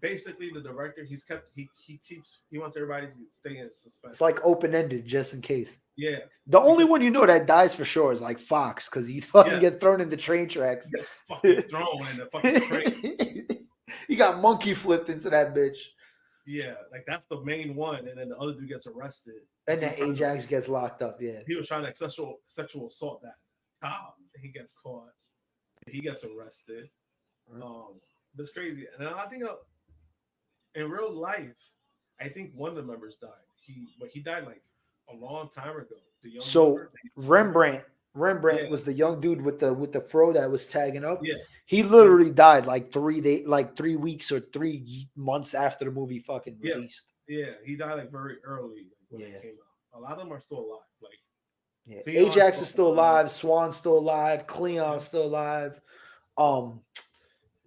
basically the director, he wants everybody to stay in suspense. It's like open-ended, just in case. Yeah. The only one you know that dies for sure is like Fox, because he fucking get thrown in the train tracks. He gets fucking thrown in the fucking train. He got monkey flipped into that bitch. Yeah, like that's the main one, and then the other dude gets arrested. And then Ajax gets locked up. Yeah, he was trying to sexual assault that cop. He gets caught. He gets arrested. It's crazy. And I think in real life, I think one of the members died. He died like a long time ago. The young member. Rembrandt was the young dude with the fro that was tagging up. Yeah, he literally died like 3 weeks or 3 months after the movie fucking released. Yeah, he died like very early when it came out. A lot of them are still alive. Like Ajax is still alive. Swan's still alive. Cleon's still alive.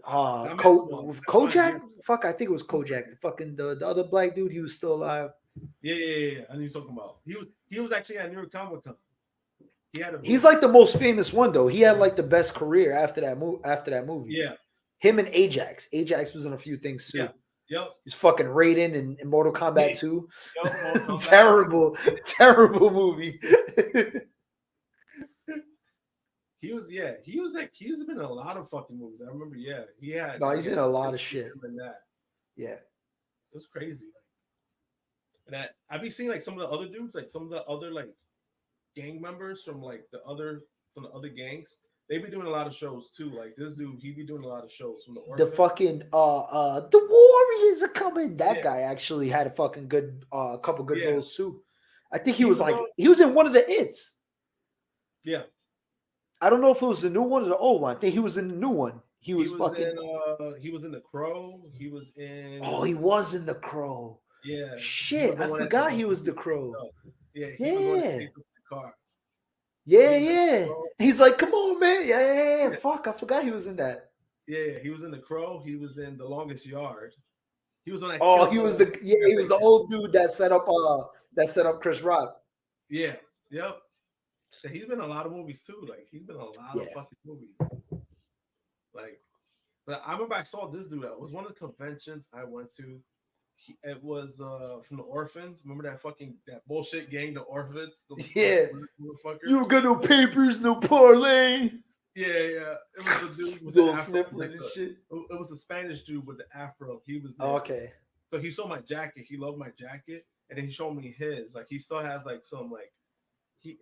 I missed one. That's why I'm Kojak? here. Fuck, I think it was Kojak. The fucking the other black dude, he was still alive. Yeah. I knew you talking about. He was actually at New York Comic Con. He had a booth. He's like the most famous one though. He had like the best career after that movie. Yeah. Him and Ajax. Ajax was in a few things too. Yeah. Yep. He's fucking Raiden in Mortal Kombat 2. Mortal Kombat. Terrible movie. He's been in a lot of fucking movies. I remember, he had. No, he's in a lot of shit. Yeah. It was crazy. And I've been seeing like some of the other dudes, like some of the other like gang members from the other gangs. They be doing a lot of shows too. Like this dude, he be doing a lot of shows from the The fucking the Warriors are coming. That guy actually had a fucking good couple good roles too. I think he was in one of the It's. Yeah. I don't know if it was the new one or the old one. I think he was in the new one. He was in the Crow. He was in. Oh, he was in the Crow. Yeah. Shit, I forgot he was the Crow. Yeah. He was going to take the car. Yeah. He's like, come on, man. Yeah. Fuck, I forgot he was in that. Yeah, he was in the Crow. He was in The Longest Yard. He was on that. Oh, he was the old dude that set up Chris Rock. Yeah. Yep. So he's been in a lot of movies too. Like he's been in a lot of fucking movies. Like, but I remember I saw this dude. It was one of the conventions I went to. It was from the Orphans. Remember that bullshit gang, the Orphans? Yeah. You got no papers, no parlay. Yeah. It was the dude with the sniffling and shit. It was a Spanish dude with the afro. He was there. Oh, okay. So he saw my jacket. He loved my jacket, and then he showed me his. Like he still has like some like it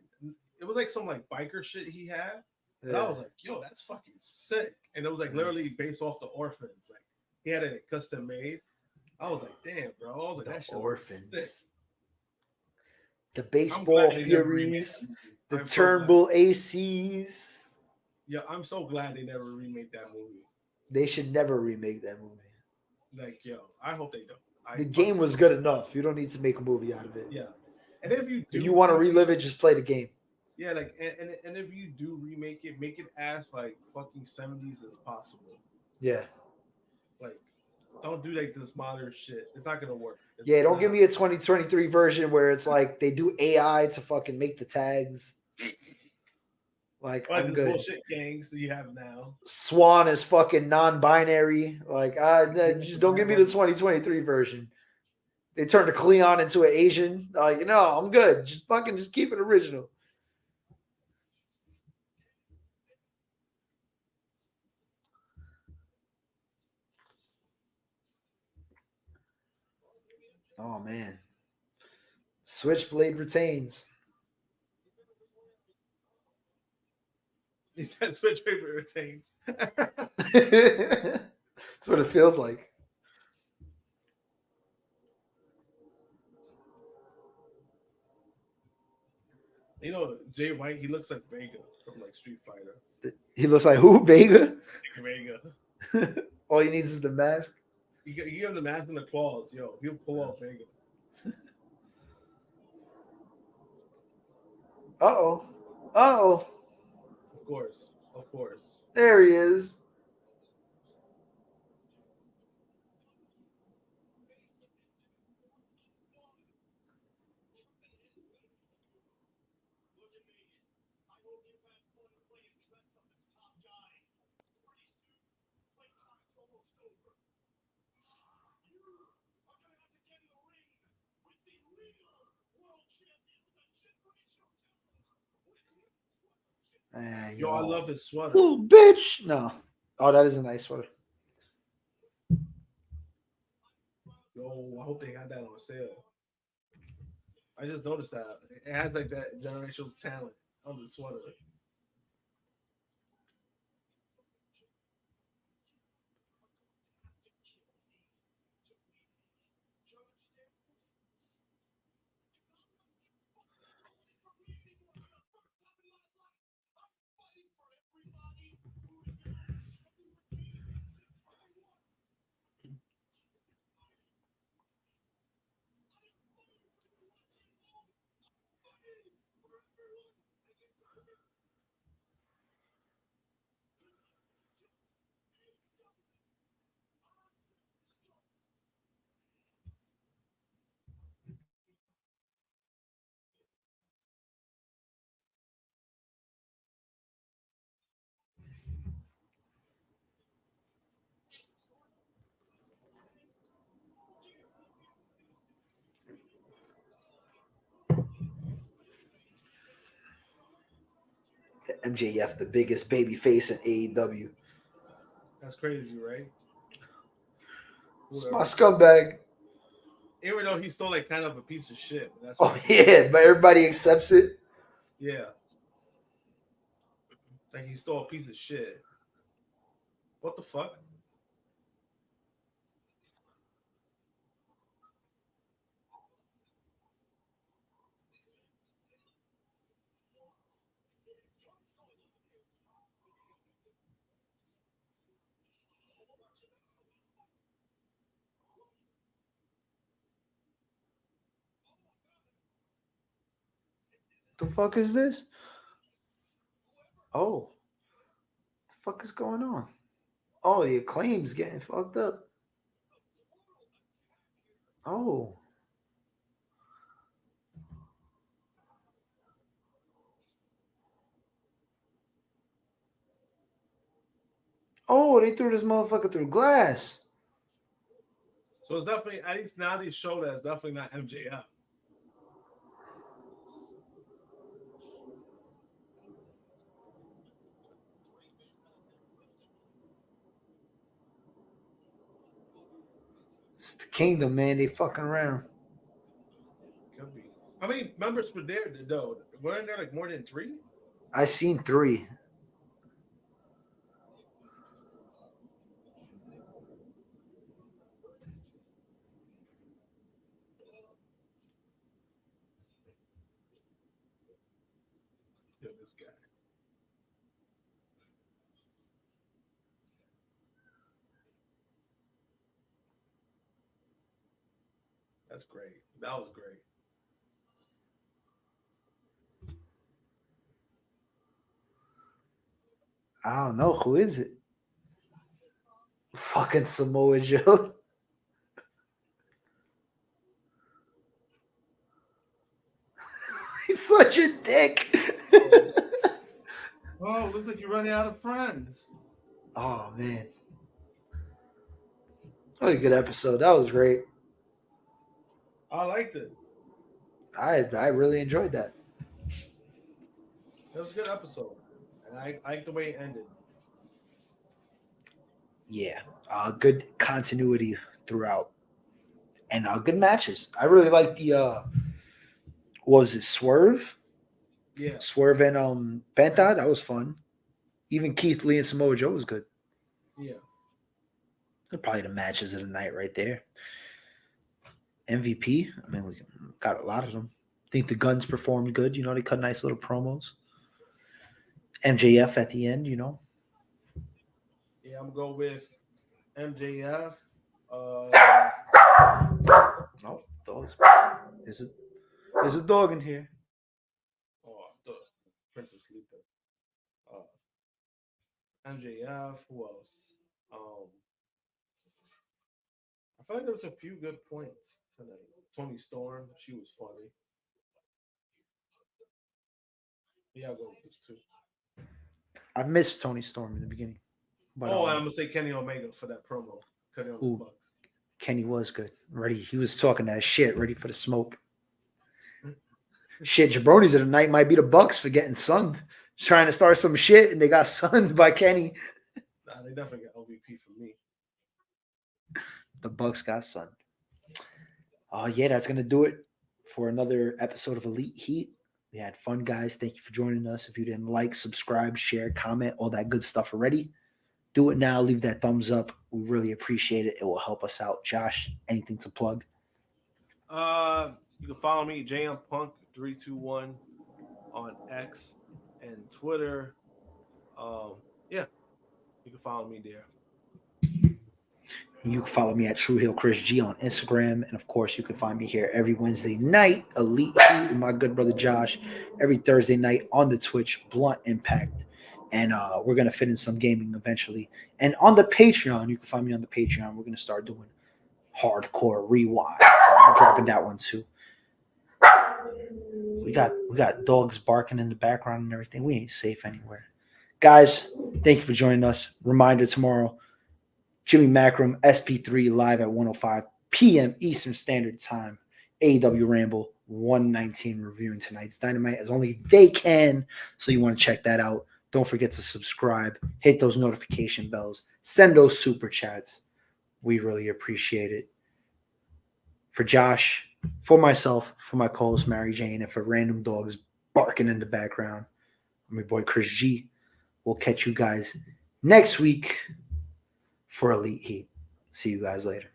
was like some like biker shit he had. And I was like, yo, that's fucking sick. And it was like literally based off the Orphans. Like he had it custom made. I was like, damn, bro. I was like, that shit was sick. The baseball furies, the Turnbull ACs. Yeah, I'm so glad they never remade that movie. They should never remake that movie. Like, yo, I hope they don't. The game was good enough. You don't need to make a movie out of it. Yeah. And then if you want to relive it, just play the game. Yeah, like and if you do remake it, make it as like fucking 70s as possible. Yeah. Like, don't do like this modern shit. It's not gonna work. Don't give me a 2023 version where it's like they do AI to fucking make the tags. Like I'm good. Bullshit gangs that you have now. Swan is fucking non-binary. Like just don't give me the 2023 version. They turned a Cleon into an Asian. I'm good. Just keep it original. Oh man. Switchblade retains. He said Switchblade retains. That's what it feels like. You know, Jay White, he looks like Vega from like Street Fighter. He looks like who? Vega? Vega. All he needs is the mask. You give him the mask and the claws, yo. He'll pull off Vega. Uh-oh. Of course. There he is. Yo, I love his sweater. Little bitch. No. Oh, that is a nice sweater. Yo, I hope they got that on sale. I just noticed that. It has like that generational talent on the sweater. MJF, the biggest baby face in AEW. That's crazy, right? It's my scumbag. Even though he's still like kind of a piece of shit. But that's Oh yeah, but everybody accepts it. Yeah. Like he's still a piece of shit. What the fuck? The fuck is this? Oh. The fuck is going on? Oh, the Acclaim's getting fucked up. Oh. Oh, they threw this motherfucker through glass. So it's definitely, at least now they show that it's definitely not MJF. It's the Kingdom, man. They fucking around. Could be. How many members were there though? Weren't there like more than 3? I seen 3. Yeah, this guy. That's great. That was great. I don't know. Who is it? Fucking Samoa Joe. He's such a dick. Oh, looks like you're running out of friends. Oh, man. What a good episode. That was great. I liked it. I really enjoyed that. It was a good episode. And I liked the way it ended. Yeah. Good continuity throughout. And good matches. I really like the what was it, Swerve? Yeah. Swerve and Penta. That was fun. Even Keith Lee and Samoa Joe was good. Yeah. They're probably the matches of the night right there. MVP. I mean, we got a lot of them. I think the Guns performed good. You know, they cut nice little promos. MJF at the end, you know. Yeah, I'm going to go with MJF. No, dogs. There's a dog in here. Oh, the Princess Sleeper. MJF. Who else? I feel like there was a few good points tonight. Toni Storm, she was funny. Yeah, I'll go with those 2. I missed Toni Storm in the beginning. But, I'm gonna say Kenny Omega for that promo. Kenny on the Bucks. Kenny was good. Ready. He was talking that shit, ready for the smoke. Shit, jabronis of the night might be the Bucks for getting sunned. Trying to start some shit, and they got sunned by Kenny. Nah, they definitely got LVP for me. The Bucks got sunned. Oh, yeah, that's going to do it for another episode of Elite Heat. We had fun, guys. Thank you for joining us. If you didn't like, subscribe, share, comment, all that good stuff already, do it now. Leave that thumbs up. We really appreciate it. It will help us out. Josh, anything to plug? You can follow me, JMPunk321 on X and Twitter. Yeah, you can follow me there. You can follow me at True Hill Chris G on Instagram. And of course, you can find me here every Wednesday night, Elite Heat with my good brother Josh. Every Thursday night on the Twitch, Blunt Impact. And we're going to fit in some gaming eventually. And on the Patreon, you can find me on the Patreon. We're going to start doing hardcore rewind. So I'm dropping that one too. We got dogs barking in the background and everything. We ain't safe anywhere. Guys, thank you for joining us. Reminder tomorrow, Jimmy Macram, SP3 live at 1:05 p.m. Eastern Standard Time. AEW Ramble 119 reviewing tonight's Dynamite as only they can. So you want to check that out. Don't forget to subscribe. Hit those notification bells. Send those super chats. We really appreciate it. For Josh, for myself, for my co-host Mary Jane, and for random dogs barking in the background, I'm your boy Chris G. We'll catch you guys next week for Elite Heat. See you guys later.